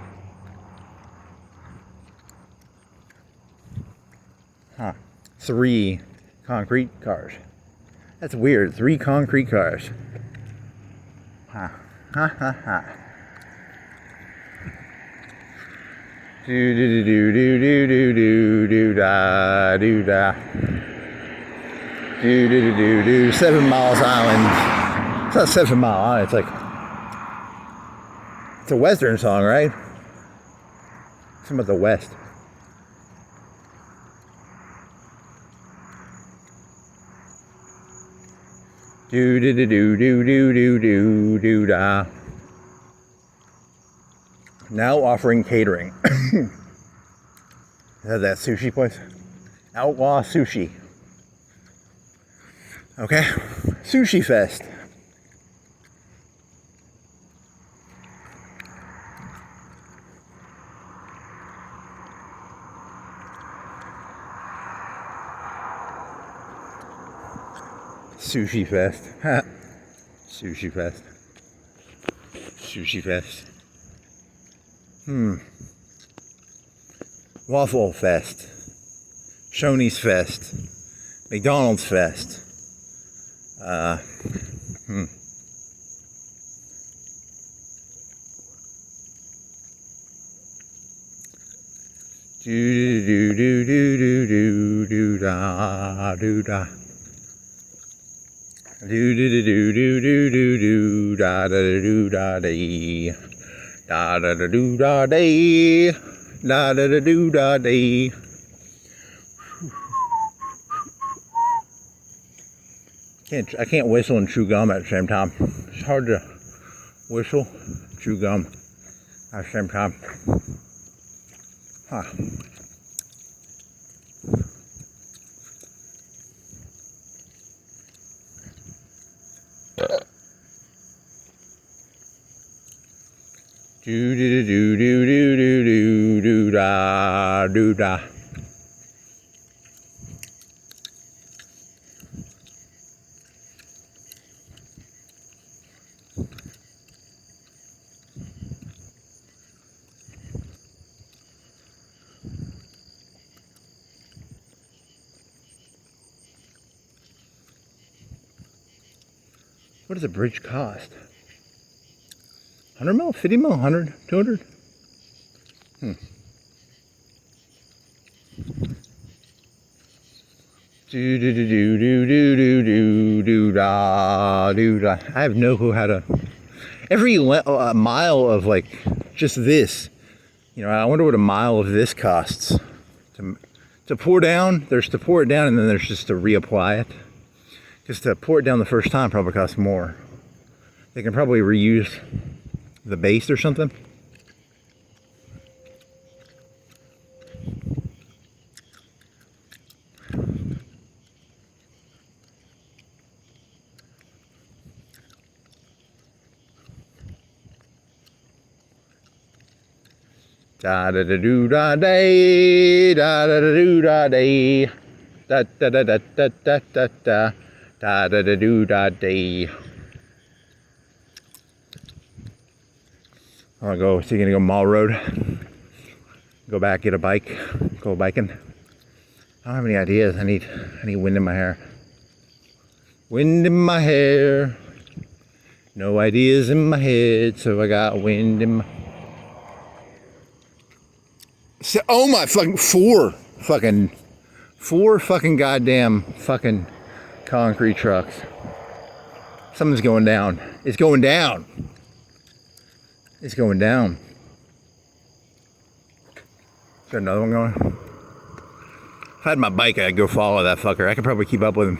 Huh. 3 concrete cars. That's weird. 3 concrete cars. Huh. Ha ha ha. Do do do do do do do do da do da. Do do do do do. 7 Miles Island. It's not 7 Mile Island. It's like, it's a Western song, right? Some of the West. Do do do do do do do do do da. Now offering catering. Is that sushi place? Outlaw Sushi. Okay. Sushi Fest. Sushi Fest. Sushi Fest. Sushi Fest. Waffle Fest. Shoney's Fest. McDonald's Fest. Do do do do do do do da do da. Do do do do do do do do da da do da dee. Da da da do da dee. Da da da do da dee. I can't whistle and chew gum at the same time. It's hard to whistle, chew gum at the same time. Huh. Do do do do do do do do da do da. What does a bridge cost? 100 mil? 50 mil? 100? 200? Do do do do do do do do do da do da. I have no clue how to. Every mile of like just this, you know, I wonder what a mile of this costs to pour down. There's to pour it down, and then there's just to reapply it. Just to pour it down the first time probably costs more. They can probably reuse the base or something. Da da da do da day, da da da do da day, da da da da da da da da, da da da do da day. I'm gonna go. So you're gonna go Mall Road, go back, get a bike, go biking. I don't have any ideas. I need wind in my hair. Wind in my hair. No ideas in my head, so I got wind in my. So, oh my fucking four fucking goddamn fucking concrete trucks. Something's going down. It's going down. It's going down. Is there another one going? If I had my bike, I'd go follow that fucker. I could probably keep up with him.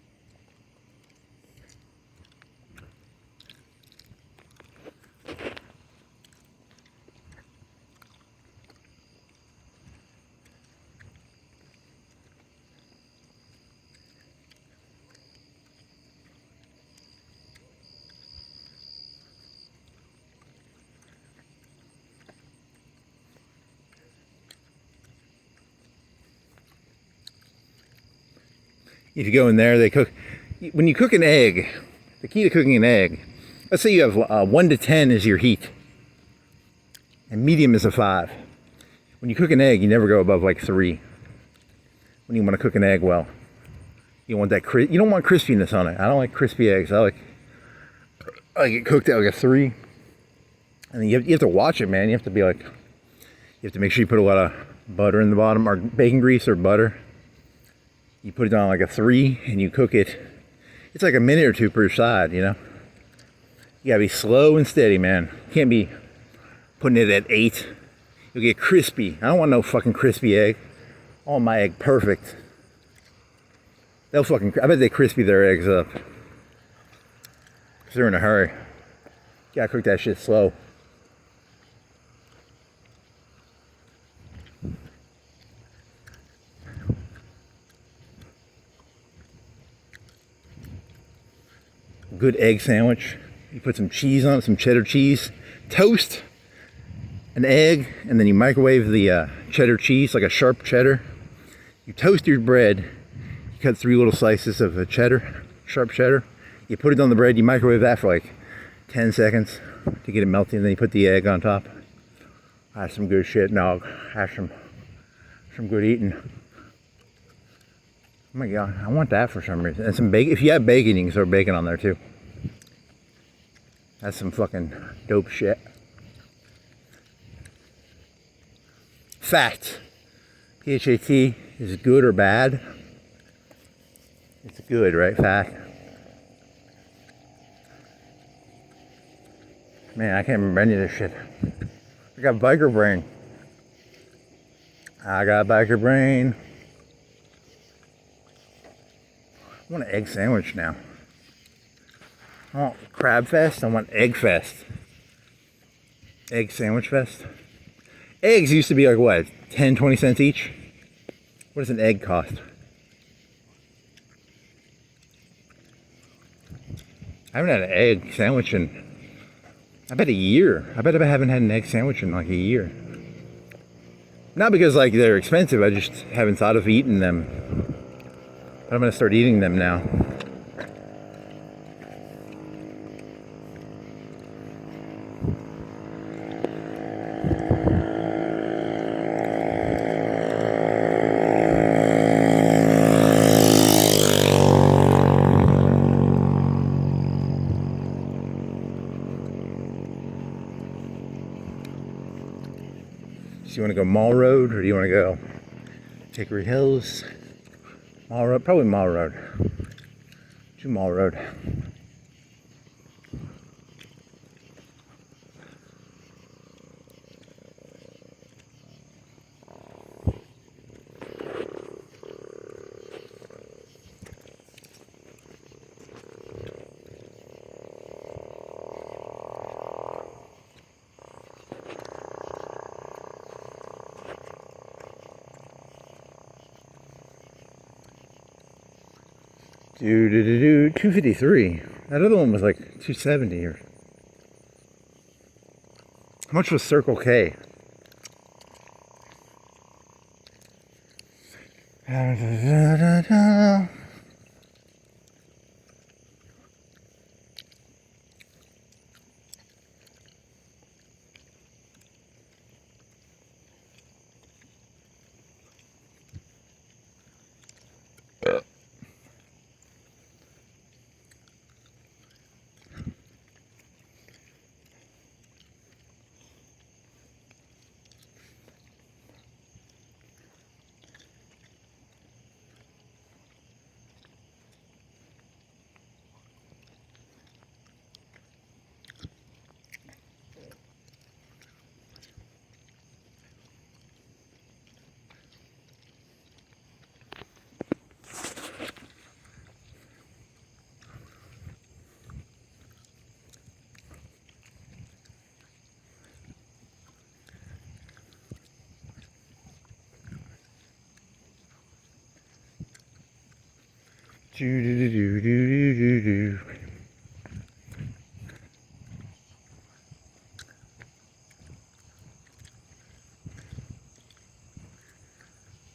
If you go in there, they cook. When you cook an egg, the key to cooking an egg, let's say you have 1 to 10 is your heat, and medium is a 5. When you cook an egg, you never go above like 3. When you want to cook an egg well, you want that you don't want crispiness on it. I don't like crispy eggs. I like it cooked at like a 3. And then you have to watch it, man. You have to be like, you have to make sure you put a lot of butter in the bottom, or bacon grease or butter. You put it on like a 3 and you cook it. It's like a minute or 2 per side, you know. You gotta be slow and steady, man. You can't be putting it at 8. You'll get crispy. I don't want no fucking crispy egg. I want my egg perfect. I bet they crispy their eggs up. Because they're in a hurry. You gotta cook that shit slow. Good egg sandwich. You put some cheese on it, some cheddar cheese. Toast an egg, and then you microwave the cheddar cheese, like a sharp cheddar. You toast your bread. You cut 3 little slices of cheddar, sharp cheddar. You put it on the bread. You microwave that for like 10 seconds to get it melty, and then you put the egg on top. That's some good shit. Now have some good eating. Oh my god, I want that for some reason. And some bacon. If you have bacon, you can throw bacon on there too. That's some fucking dope shit. Fat. P-H-A-T is good or bad? It's good, right? Fat. Man, I can't remember any of this shit. I got biker brain. I want an egg sandwich now. I want crab fest. I want egg fest. Egg sandwich fest. Eggs used to be like what, 10, 20 cents each? What does an egg cost? I haven't had an egg sandwich in, I bet a year. I bet I haven't had an egg sandwich in like a year. Not because like they're expensive, I just haven't thought of eating them. But I'm gonna start eating them now. So you want to go Mall Road, or do you want to go Hickory Hills? Mall Road, probably Mall Road. Do Mall Road. Do 253. That other one was like 270 or. How much was Circle K?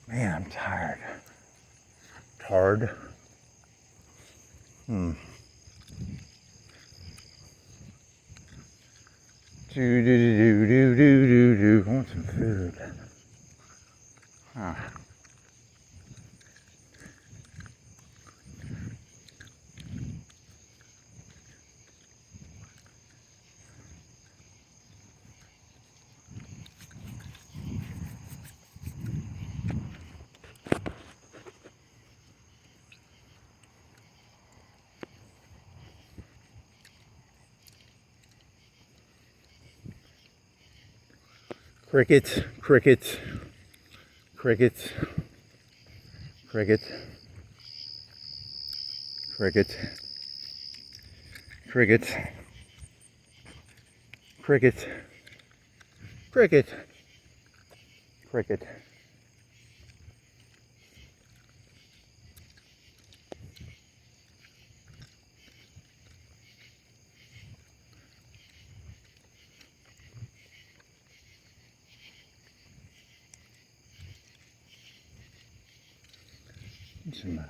Man, I'm tired. Tired. Hmm. Do do do do do do do. I want some food. Huh. Crickets, crickets, crickets, crickets, crickets, crickets, crickets, crickets, cricket. Some,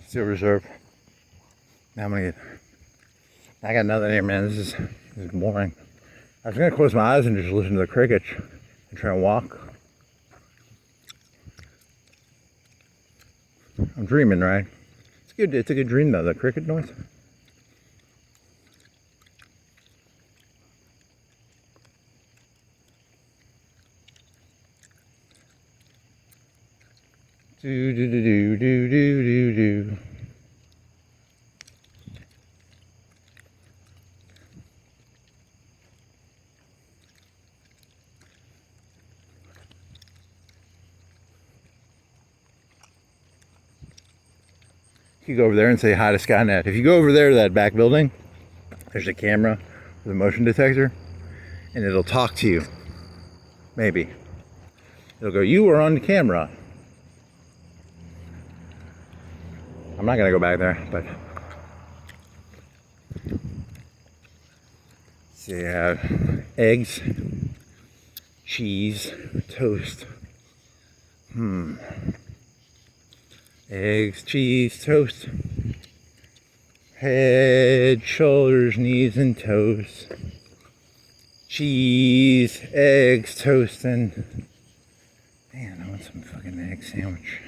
Steel Reserve. Now I'm gonna get. I got nothing here, man. This is boring. I was gonna close my eyes and just listen to the crickets and try and walk. I'm dreaming, right? It's good. It's a good dream though. The cricket noise. Do do do do do do do do. You go over there and say hi to Skynet. If you go over there to that back building, there's a camera with a motion detector, and it'll talk to you. Maybe. It'll go, you are on camera. I'm not gonna go back there, but so you have eggs, cheese, toast. Eggs, cheese, toast. Head, shoulders, knees, and toes. Cheese, eggs, toast, and man, I want some fucking egg sandwich.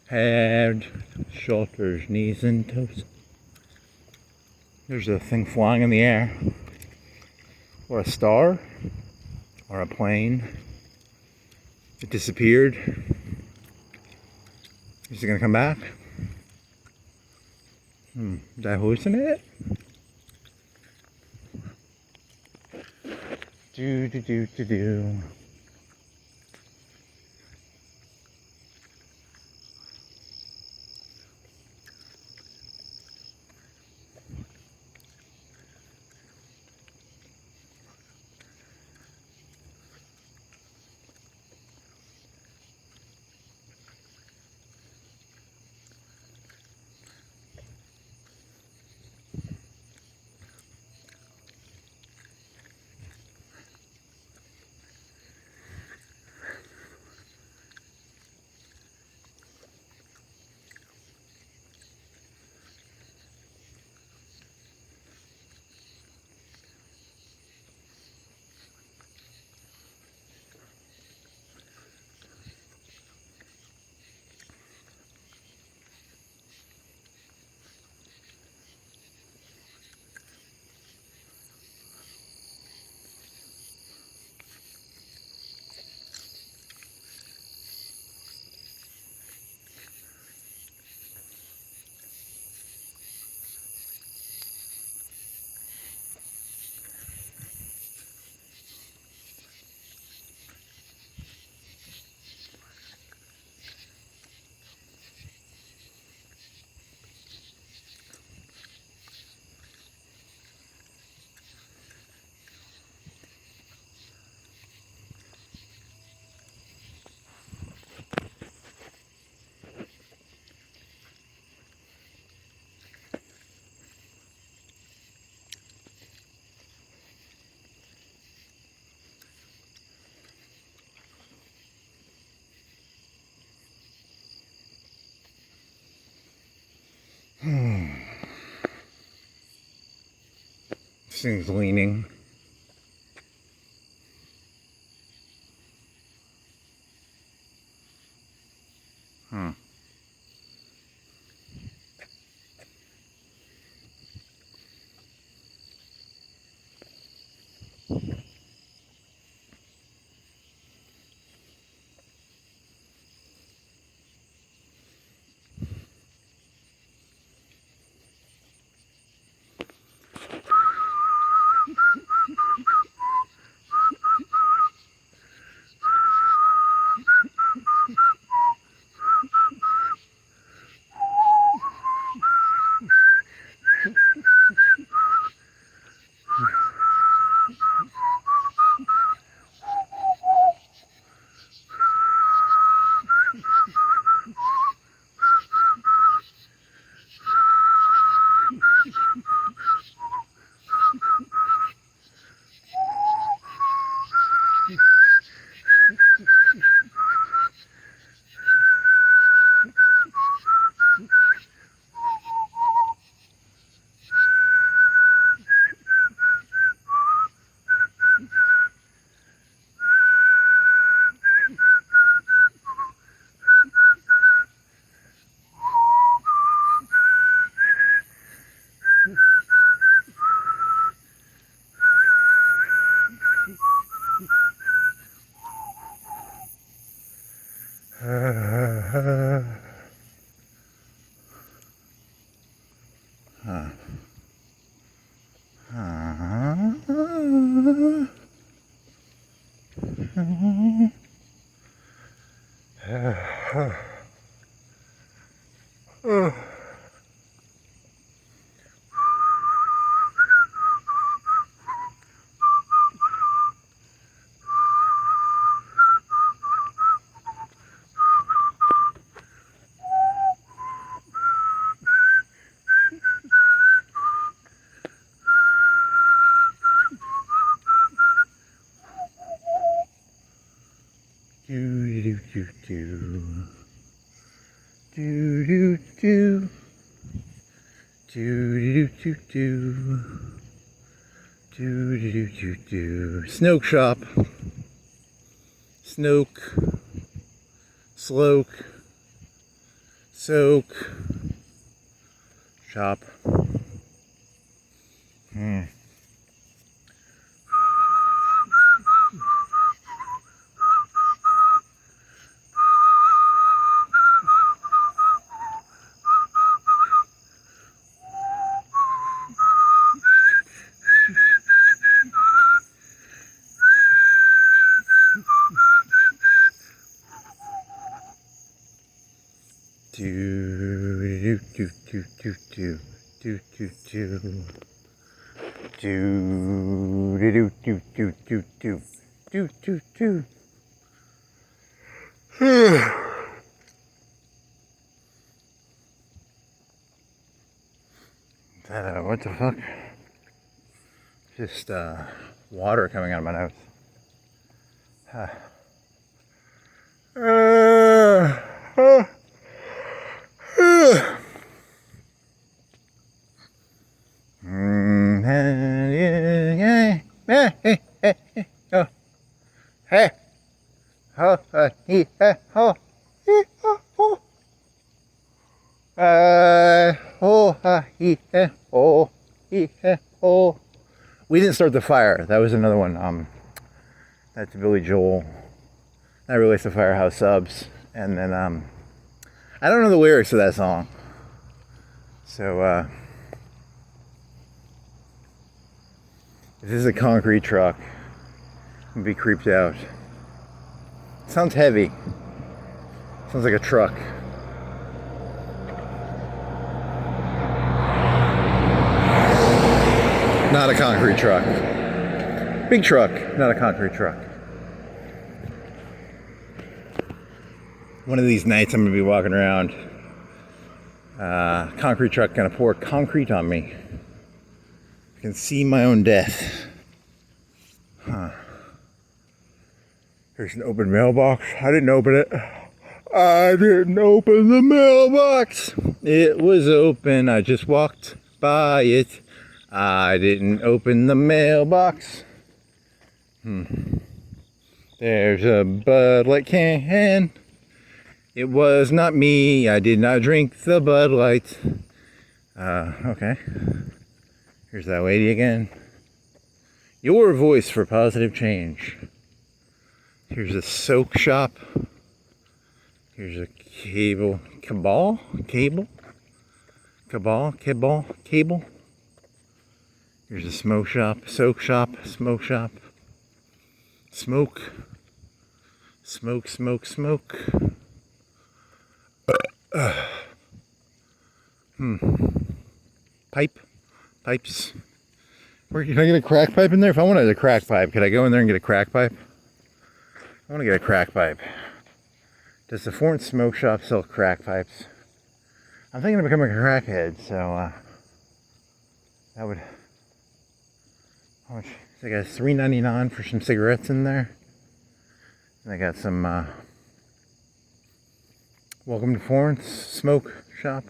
Head, shoulders, knees, and toes. There's a thing flying in the air. Or a star. Or a plane. It disappeared. Is it gonna come back? Did I hallucinate it? Do do do do do. This thing's leaning. Do do do do do do do do do do do do do. Snoke shop. Snoke. Sloke. Soak. Shop. Do do do do do do do do do do do do do do do do do. What the fuck? Just water coming out of my nose. We didn't start the fire. That was another one. That's Billy Joel. That released the Firehouse Subs. And then I don't know the lyrics to that song. So if this is a concrete truck, I'm gonna be creeped out. It sounds heavy. Sounds like a truck. Not a concrete truck. Big truck, not a concrete truck. One of these nights I'm gonna be walking around. Concrete truck gonna pour concrete on me. I can see my own death. There's an open mailbox. I didn't open it. I didn't open the mailbox. It was open. I just walked by it. I didn't open the mailbox. There's a Bud Light can. It was not me. I did not drink the Bud Light. Okay. Here's that lady again. Your voice for positive change. Here's a soak shop. Here's a cable. Cable. Here's a smoke shop. Soak shop. Smoke shop. Smoke. Pipes. Can I get a crack pipe in there? If I wanted a crack pipe, could I go in there and get a crack pipe? I want to get a crack pipe. Does the Florence smoke shop sell crack pipes? I'm thinking of becoming a crackhead, so that would. How much? They got $3.99 for some cigarettes in there. And they got some welcome to Florence smoke shop.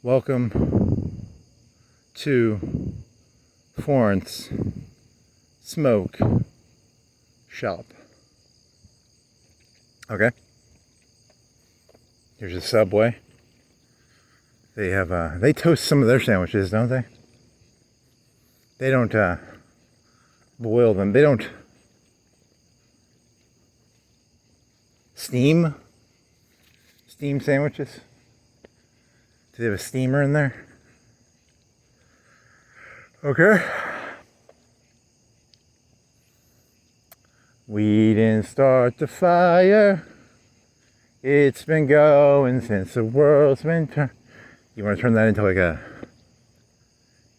Welcome to Florence smoke shop. Okay. Here's a Subway. They have they toast some of their sandwiches, don't they? They don't boil them. They don't steam sandwiches. Do they have a steamer in there? Okay. We didn't start the fire. It's been going since the world's been turned. You want to turn that into like a...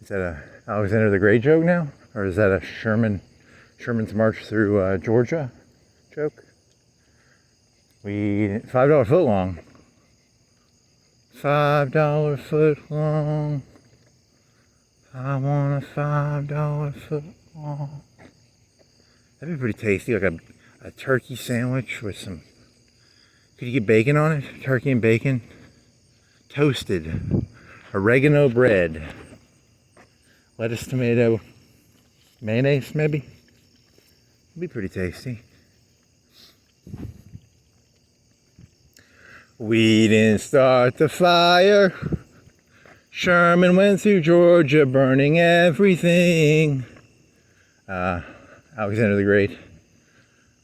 Is that a Alexander the Great joke now? Or is that a Sherman's March through Georgia joke? $5 foot long. $5 foot long. I want a $5 foot long. That'd be pretty tasty, like a turkey sandwich with some... Could you get bacon on it? Turkey and bacon. Toasted. Oregano bread. Lettuce, tomato, mayonnaise maybe? It'd be pretty tasty. We didn't start the fire. Sherman went through Georgia burning everything. Alexander the Great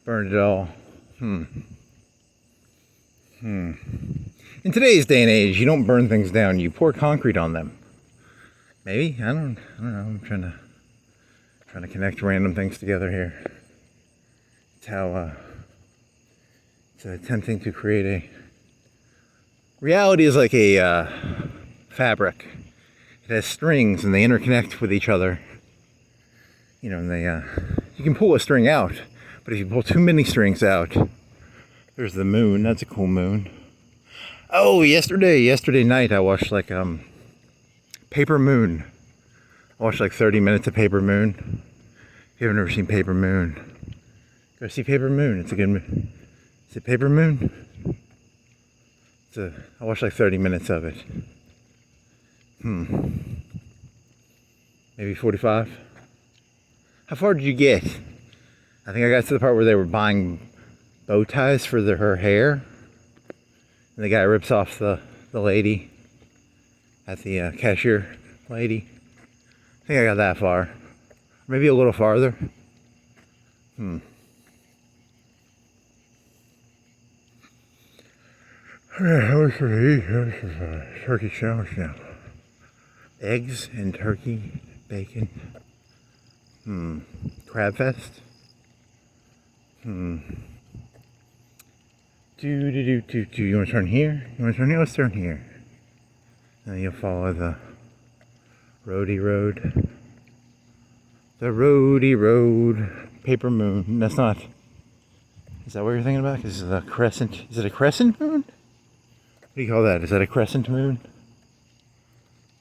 burned it all. In today's day and age, you don't burn things down, you pour concrete on them. Maybe? I don't know. I'm trying to connect random things together here. It's how it's attempting to create a reality is like a fabric. It has strings and they interconnect with each other. You know, and they you can pull a string out, but if you pull too many strings out, there's the moon. That's a cool moon. Oh, yesterday night I watched like Paper Moon. I watched like 30 minutes of Paper Moon. If you've never seen Paper Moon, go see Paper Moon. It's a good movie. Is it Paper Moon? I watched like 30 minutes of it. Maybe 45. How far did you get? I think I got to the part where they were buying bow ties for her hair. And the guy rips off the lady at the cashier lady. I think I got that far. Maybe a little farther. What should I eat? This is a turkey sandwich now. Eggs and turkey, bacon. Crab fest. You want to turn here? You want to turn here? Let's turn here. And then you'll follow the roadie road. The roadie road. Paper Moon. That's not... Is that what you're thinking about? Is it a crescent? Is it a crescent moon? What do you call that? Is that a crescent moon?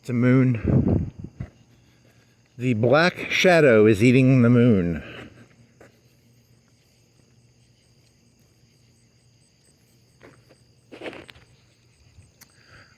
It's a moon. The black shadow is eating the moon.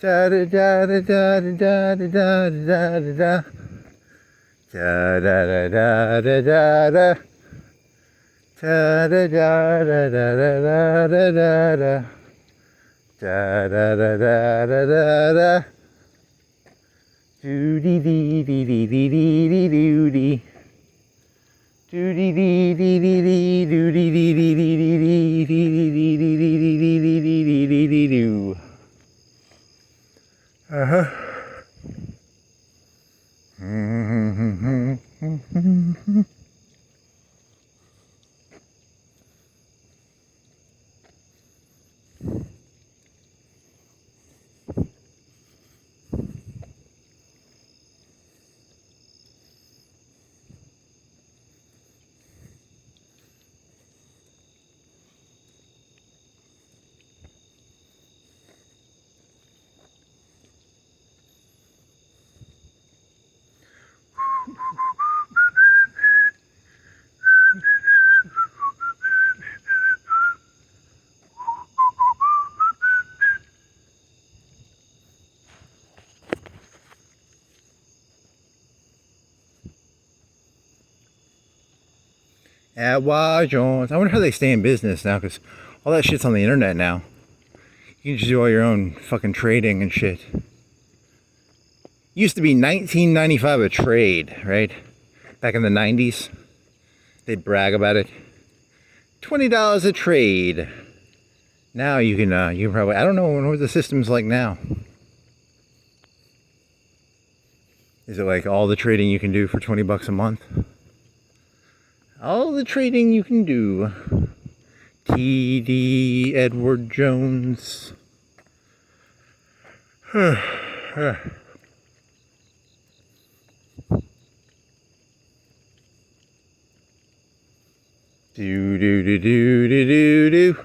Da da da da da da da da da da da. Da da da da da da da. Da da da da da da da da da. Da da da da da da da. Do dee dee dee dee dee dee dee doo dee. Do dee dee dee dee dee do dee dee dee dee dee dee dee dee dee dee dee dee dee dee dee dee doo. Uh-huh. At Wild Jones. I wonder how they stay in business now, because all that shit's on the internet now. You can just do all your own fucking trading and shit. Used to be $19.95 a trade, right? Back in the 90s. They'd brag about it. $20 a trade. Now you can probably, I don't know what the system's like now. Is it like all the trading you can do for 20 bucks a month? All the trading you can do. T.D. Edward Jones. Do do do do do do do.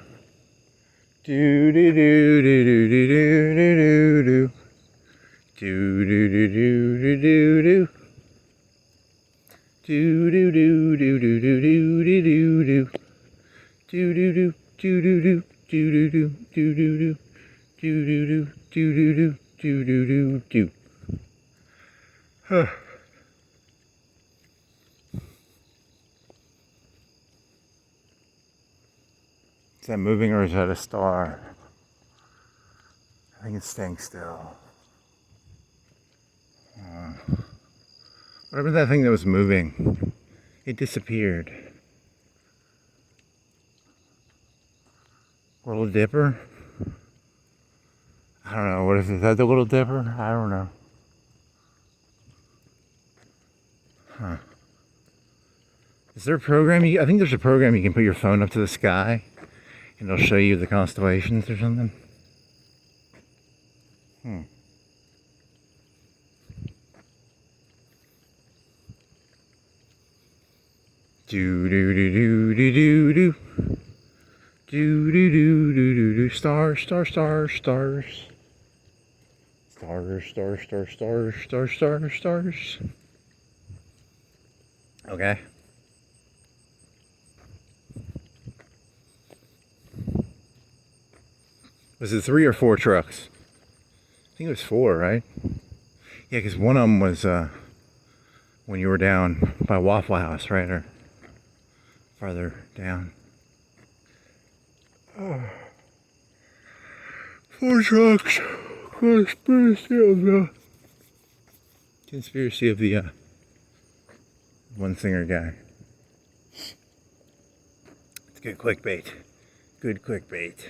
Do do do do do do do do do. Do do do do do do do. Do do do do do do do do do do. Do do do do do do do do do do do do do do do do do do. Huh. Is that moving or is that a star? I think it's staying still. Whatever that thing that was moving, it disappeared. Little Dipper? I don't know. What is that? The Little Dipper? I don't know. Huh. Is there a program? I think there's a program you can put your phone up to the sky and it'll show you the constellations or something. Do do do do do do do. Do do do do do do. Stars, stars, stars, stars. Stars, stars, stars, stars, stars, stars, stars. Okay. Was it 3 or 4 trucks? I think it was 4, right? Yeah, because one of them was when you were down by Waffle House, right? Or farther down. 4 trucks. Conspiracy of the one singer guy. It's good clickbait. Good clickbait.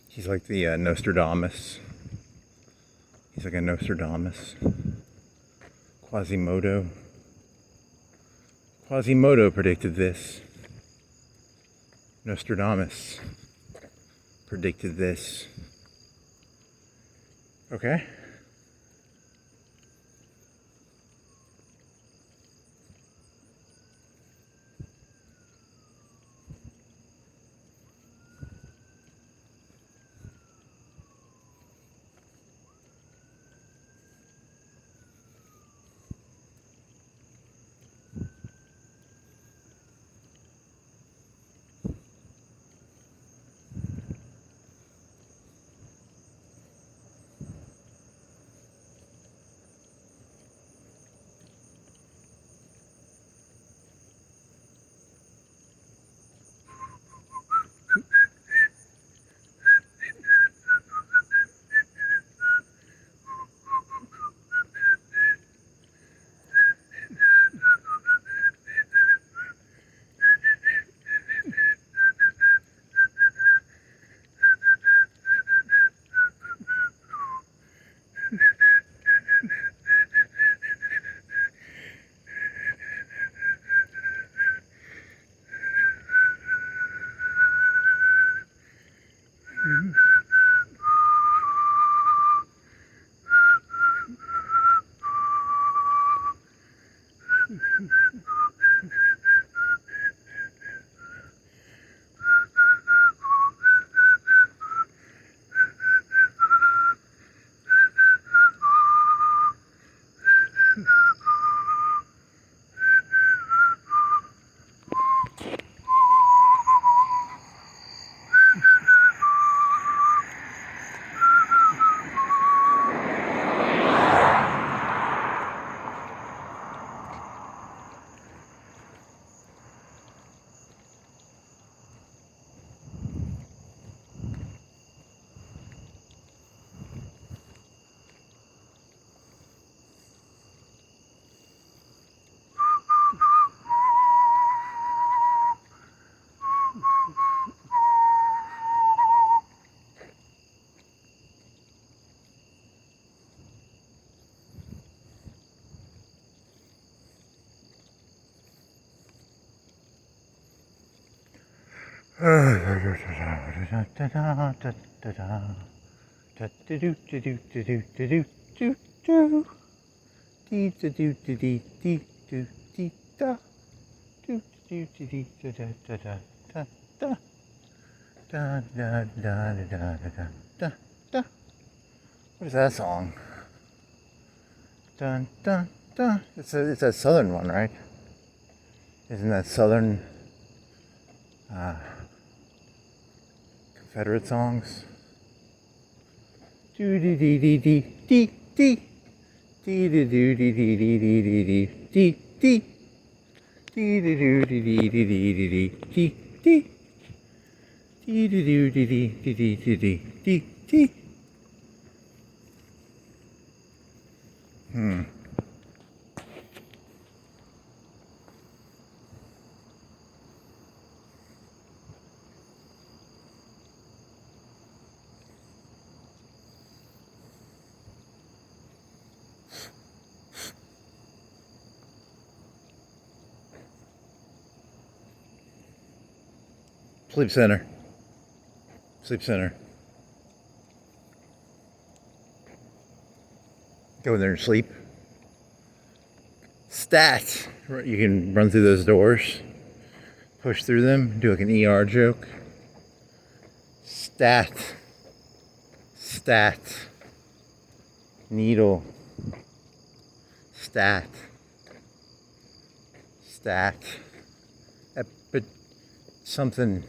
He's like the Nostradamus. He's like a Nostradamus. Quasimodo. Quasimodo predicted this. Nostradamus predicted this. Okay. What is that song? Dun dun dun. It's a southern one, right? Isn't that southern Confederate songs? Do dee dee dee dee dee dee dee dee dee dee dee dee dee dee dee dee dee dee doo dee dee dee dee dee dee dee dee dee doo dee dee dee dee dee dee dee dee. Sleep center. Sleep center. Go in there and sleep. Stat. You can run through those doors. Push through them. Do like an ER joke. Stat. Stat. Needle. Stat. Stat. But something.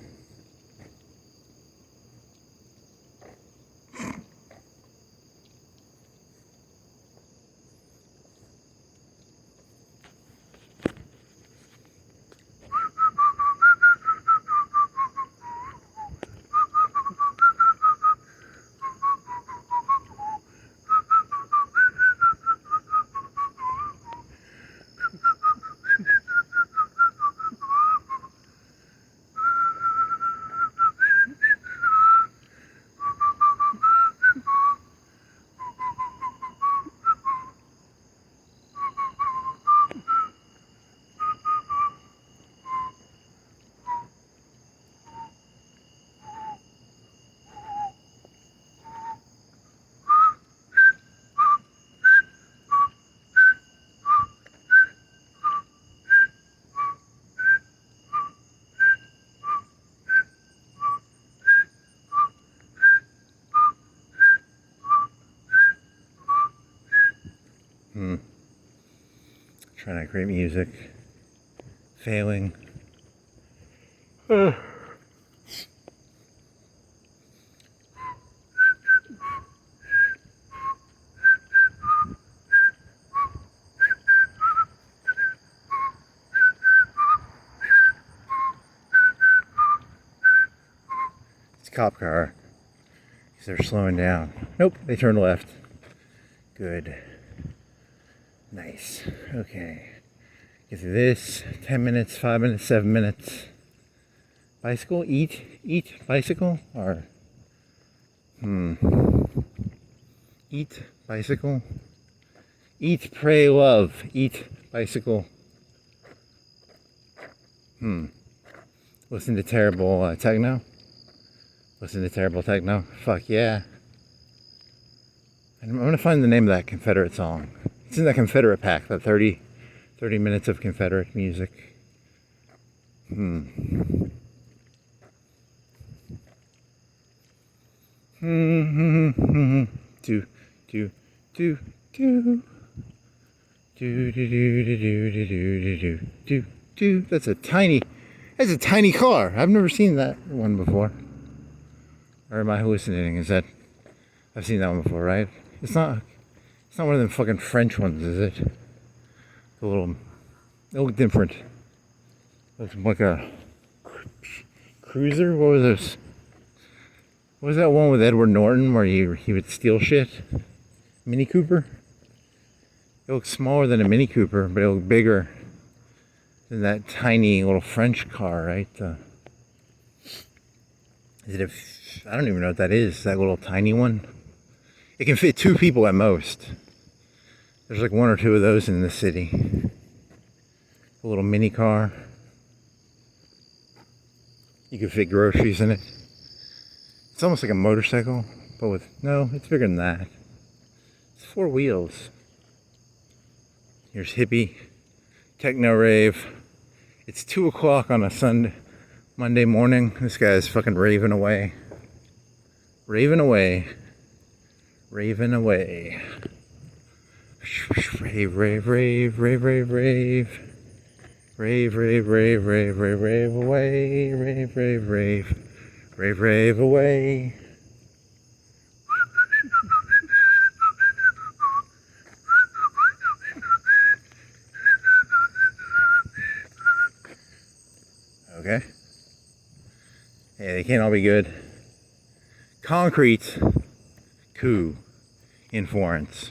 Trying to create music. Failing. It's a cop car. They're slowing down. Nope, they turned left. Good. Nice. Okay. Get through this. 10 minutes, 5 minutes, 7 minutes. Bicycle? Eat? Bicycle? Or eat? Bicycle? Eat, pray, love. Eat, bicycle. Listen to terrible techno? Listen to terrible techno? Fuck yeah. I'm gonna find the name of that Confederate song. It's in that Confederate pack, that 30 30 minutes of Confederate music. Do, do, do, do. Do, do, do, do, do, do, do, do, do. That's a tiny car. I've never seen that one before. Or am I hallucinating? Is that, I've seen that one before, right? It's not one of them fucking French ones, is it? They look different. Looks like a cruiser. What was this? What was that one with Edward Norton where he would steal shit? Mini Cooper? It looks smaller than a Mini Cooper, but it looks bigger than that tiny little French car, right? I don't even know what that is, that little tiny one. It can fit 2 people at most. There's like 1 or 2 of those in the city. A little mini car. You can fit groceries in it. It's almost like a motorcycle, but no, it's bigger than that. It's 4 wheels. Here's hippie, techno rave. It's 2 o'clock on a Monday morning. This guy's fucking raving away. Raving away. Raving away. Rave, rave, rave, rave, rave, rave. Rave, rave, rave, rave, rave, rave away. Rave, rave, rave. Rave, rave away. Okay. Yeah, they can't all be good. Concrete coup in Florence.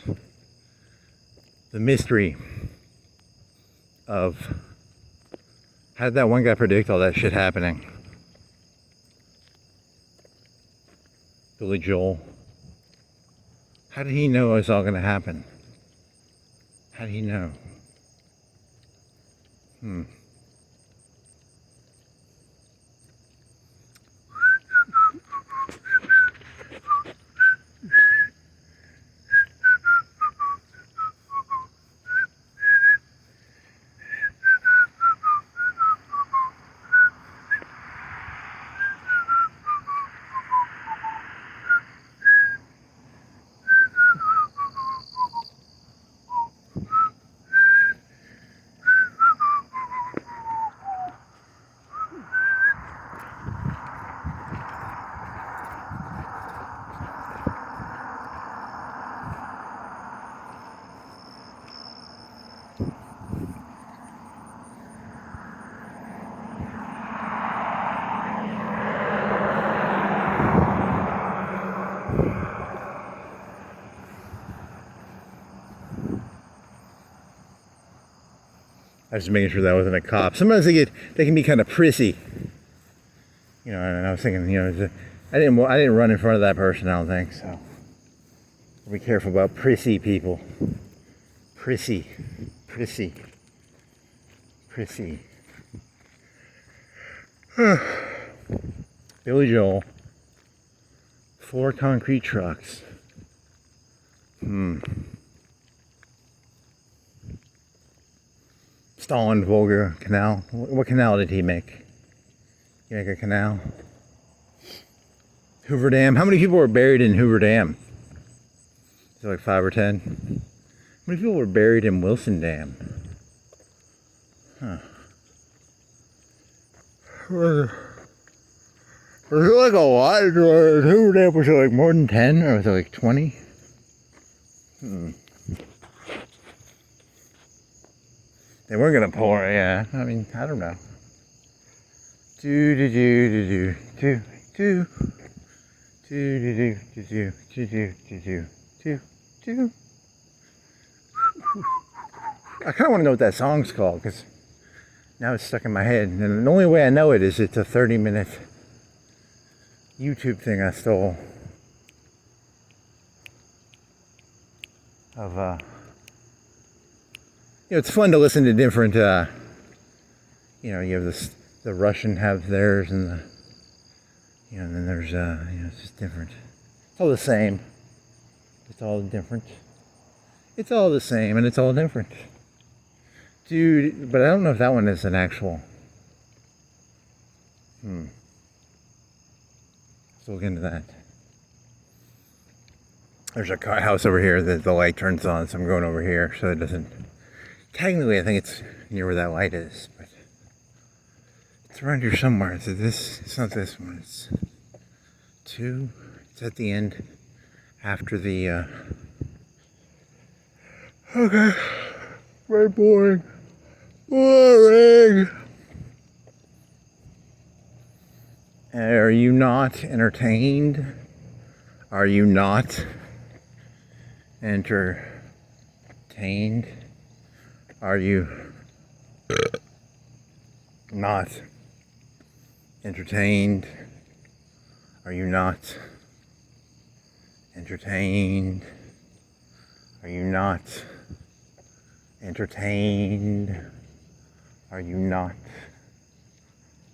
The mystery of how did that one guy predict all that shit happening? Billy Joel. How did he know it was all going to happen? How did he know? I was just making sure that wasn't a cop. Sometimes they can be kind of prissy, you know. And I was thinking, you know, I didn't run in front of that person. I don't think so. Be careful about prissy people. Prissy. Billy Joel. 4 concrete trucks. Stalin Volga Canal. What canal did he make? He make a canal? Hoover Dam. How many people were buried in Hoover Dam? Is it like 5 or 10? How many people were buried in Wilson Dam? Huh. Was it like a lot? Hoover Dam, was it like more than 10 or was it like 20? They weren't gonna pour it, yeah. I mean, I don't know. I kind of want to know what that song's called because now it's stuck in my head. And the only way I know it is it's a 30-minute YouTube thing I stole of you know, it's fun to listen to different, you know, you have the Russian have theirs and the, you know, and then there's, you know, it's just different. It's all the same. It's all different. It's all the same and it's all different. Dude, but I don't know if that one is an actual. Let's look into that. There's a house over here that the light turns on, so I'm going over here so it doesn't. Technically, I think it's near where that light is, but it's around here somewhere. It's this. It's not this one. It's 2. It's at the end after the. Okay. Very boring. Boring. Are you not entertained? Are you not entertained? Are you not entertained? Are you not entertained? Are you not entertained? Are you not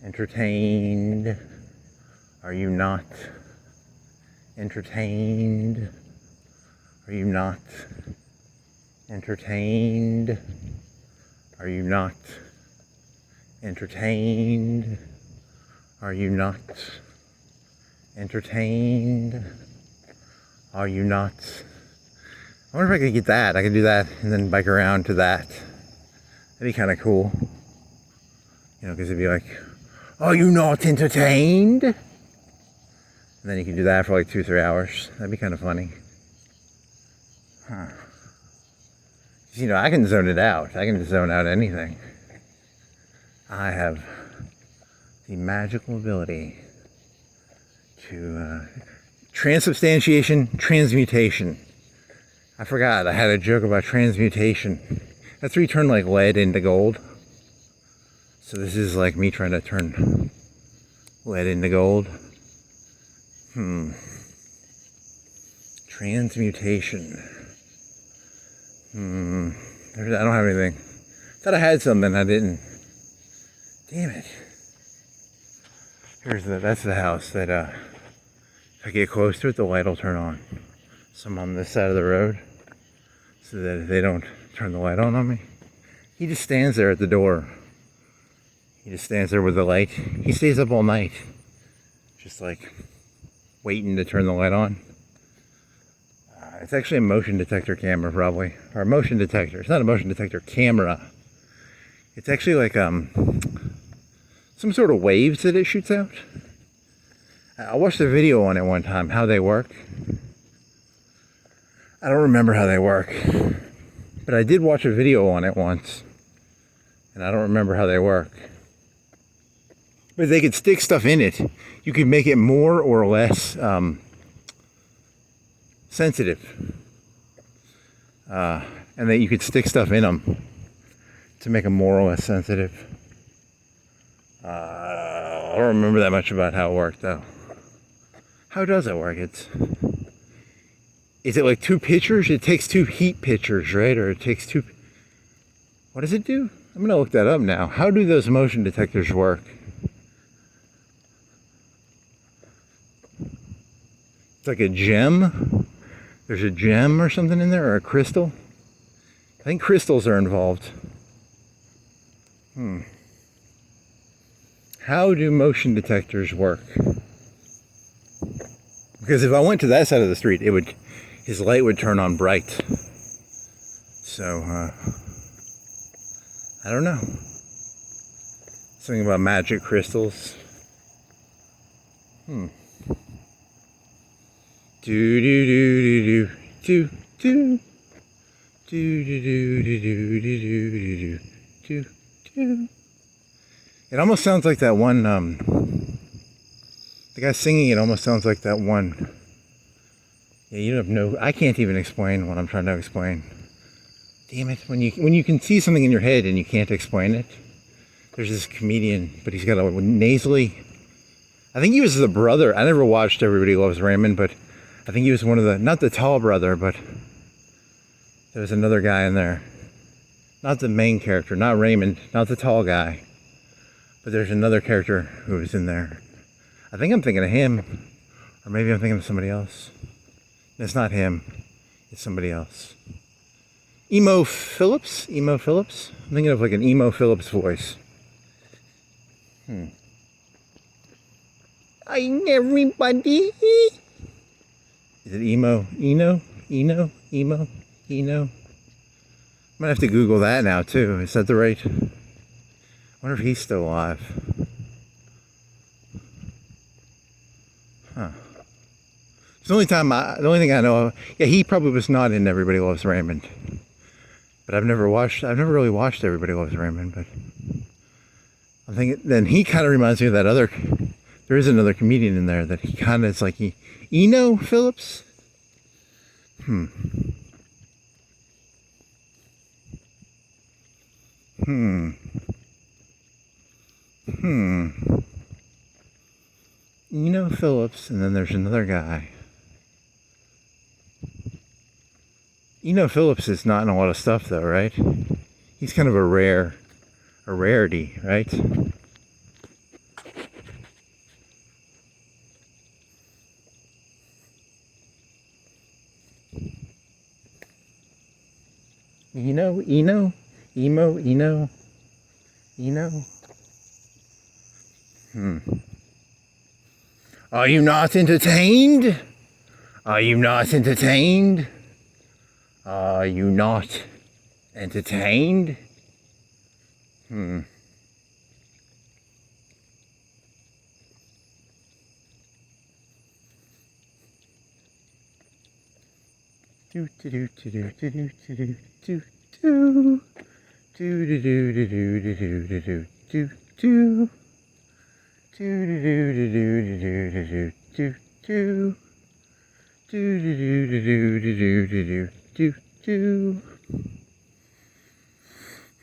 entertained? Are you not entertained? Are you not entertained? Are you not entertained? Are you not entertained? Are you not? I wonder if I could get that. I could do that and then bike around to that. That'd be kind of cool. You know, because it'd be like, are you not entertained? And then you could do that for like 2-3 hours. That'd be kind of funny. Huh. You know, I can zone it out. I can just zone out anything. I have the magical ability to transubstantiation, transmutation. I forgot I had a joke about transmutation. That's where you turn like lead into gold. So this is like me trying to turn lead into gold. Transmutation. I don't have anything. Thought I had something, I didn't. Damn it. That's the house that if I get close to it, the light will turn on. So I'm on this side of the road so that they don't turn the light on me. He just stands there at the door. He just stands there with the light. He stays up all night, just like waiting to turn the light on. It's actually a motion detector camera, probably, or a motion detector. It's not a motion detector camera. It's actually like some sort of waves that it shoots out. I watched a video on it one time, how they work. I don't remember how they work, but I did watch a video on it once, and I don't remember how they work. But they could stick stuff in it. You could make it more or less sensitive. And that you could stick stuff in them to make them more or less sensitive. I don't remember that much about how it worked, though. How does it work? Is it like 2 pictures? It takes 2 heat pictures, right? Or it takes 2... What does it do? I'm going to look that up now. How do those motion detectors work? It's like a gem. There's a gem or something in there, or a crystal. I think crystals are involved. How do motion detectors work? Because if I went to that side of the street, his light would turn on bright. So, I don't know. Something about magic crystals. Do do do do do do do do do do do do do do. It almost sounds like that one. The guy singing it almost sounds like that one. Yeah, you have no. I can't even explain what I'm trying to explain. Damn it! When you can see something in your head and you can't explain it. There's this comedian, but he's got a nasally. I think he was the brother. I never watched Everybody Loves Raymond, but I think he was one of the, not the tall brother, but there was another guy in there. Not the main character, not Raymond, not the tall guy. But there's another character who was in there. I think I'm thinking of him. Or maybe I'm thinking of somebody else. It's not him. It's somebody else. Emo Phillips? Emo Phillips? I'm thinking of like an Emo Phillips voice. Hi, everybody. Is it Emo? Eno? Eno? Emo? Eno? I'm gonna have to Google that now too. Is that the right? I wonder if he's still alive. Huh. It's the only thing I know of. Yeah, he probably was not in Everybody Loves Raymond. But I've never really watched Everybody Loves Raymond, but I think then he kind of reminds me of that other, there is another comedian in there that he kind of is like, Eno Phillips? Eno Phillips, and then there's another guy. Eno Phillips is not in a lot of stuff though, right? He's kind of a rarity, right? Eno? Emo? Eno? Are you not entertained? Are you not entertained? Are you not entertained? Do do do do do do do do do do do do do do do do do do do do.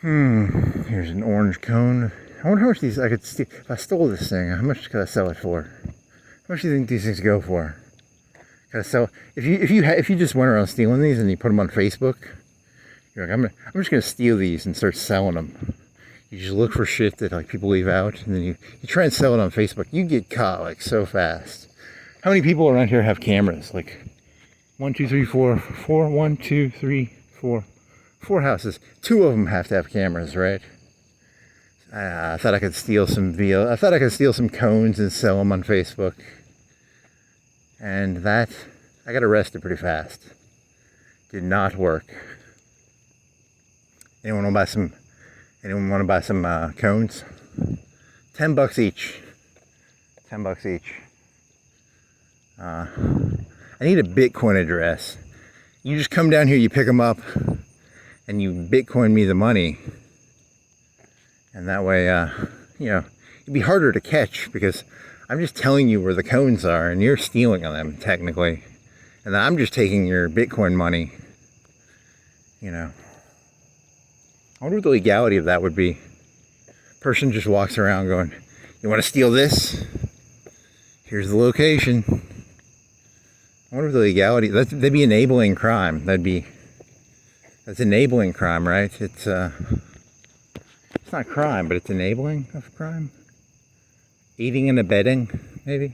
Here's an orange cone. I wonder how much these I could steal. If I stole this thing, how much could I sell it for? How much do you think these things go for? Could I sell? If you just went around stealing these and you put them on Facebook, you're like, I'm just gonna steal these and start selling them. You just look for shit that like people leave out, and then you try and sell it on Facebook. You get caught like so fast. How many people around here have cameras? Like 1, 2, 3, 4, 4, 1, 2, 3, 4. 4 houses. 2 of them have to have cameras, right? I thought I could steal some cones and sell them on Facebook. And that, I got arrested pretty fast. Did not work. Anyone want to buy some cones? $10 each. $10 each. I need a Bitcoin address. You just come down here, you pick them up, and you Bitcoin me the money. And that way, it'd be harder to catch because I'm just telling you where the cones are and you're stealing them, technically. And then I'm just taking your Bitcoin money. I wonder what the legality of that would be. Person just walks around going, you want to steal this? Here's the location. I wonder what the legality, that'd be enabling crime. That's enabling crime, right? It's not crime, but it's enabling of crime. Aiding and abetting, maybe?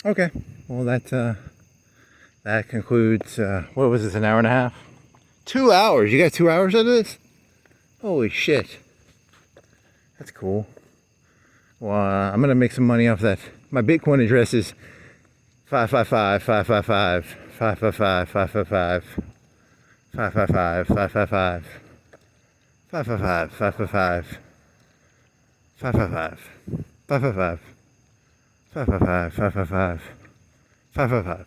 Okay. Well, that concludes, what was this, an hour and a half? 2 hours? You got 2 hours out of this? Holy shit. That's cool. Well, I'm going to make some money off that. My Bitcoin address is 555 555 555 555 555 555 555 555 555 555 555 555 555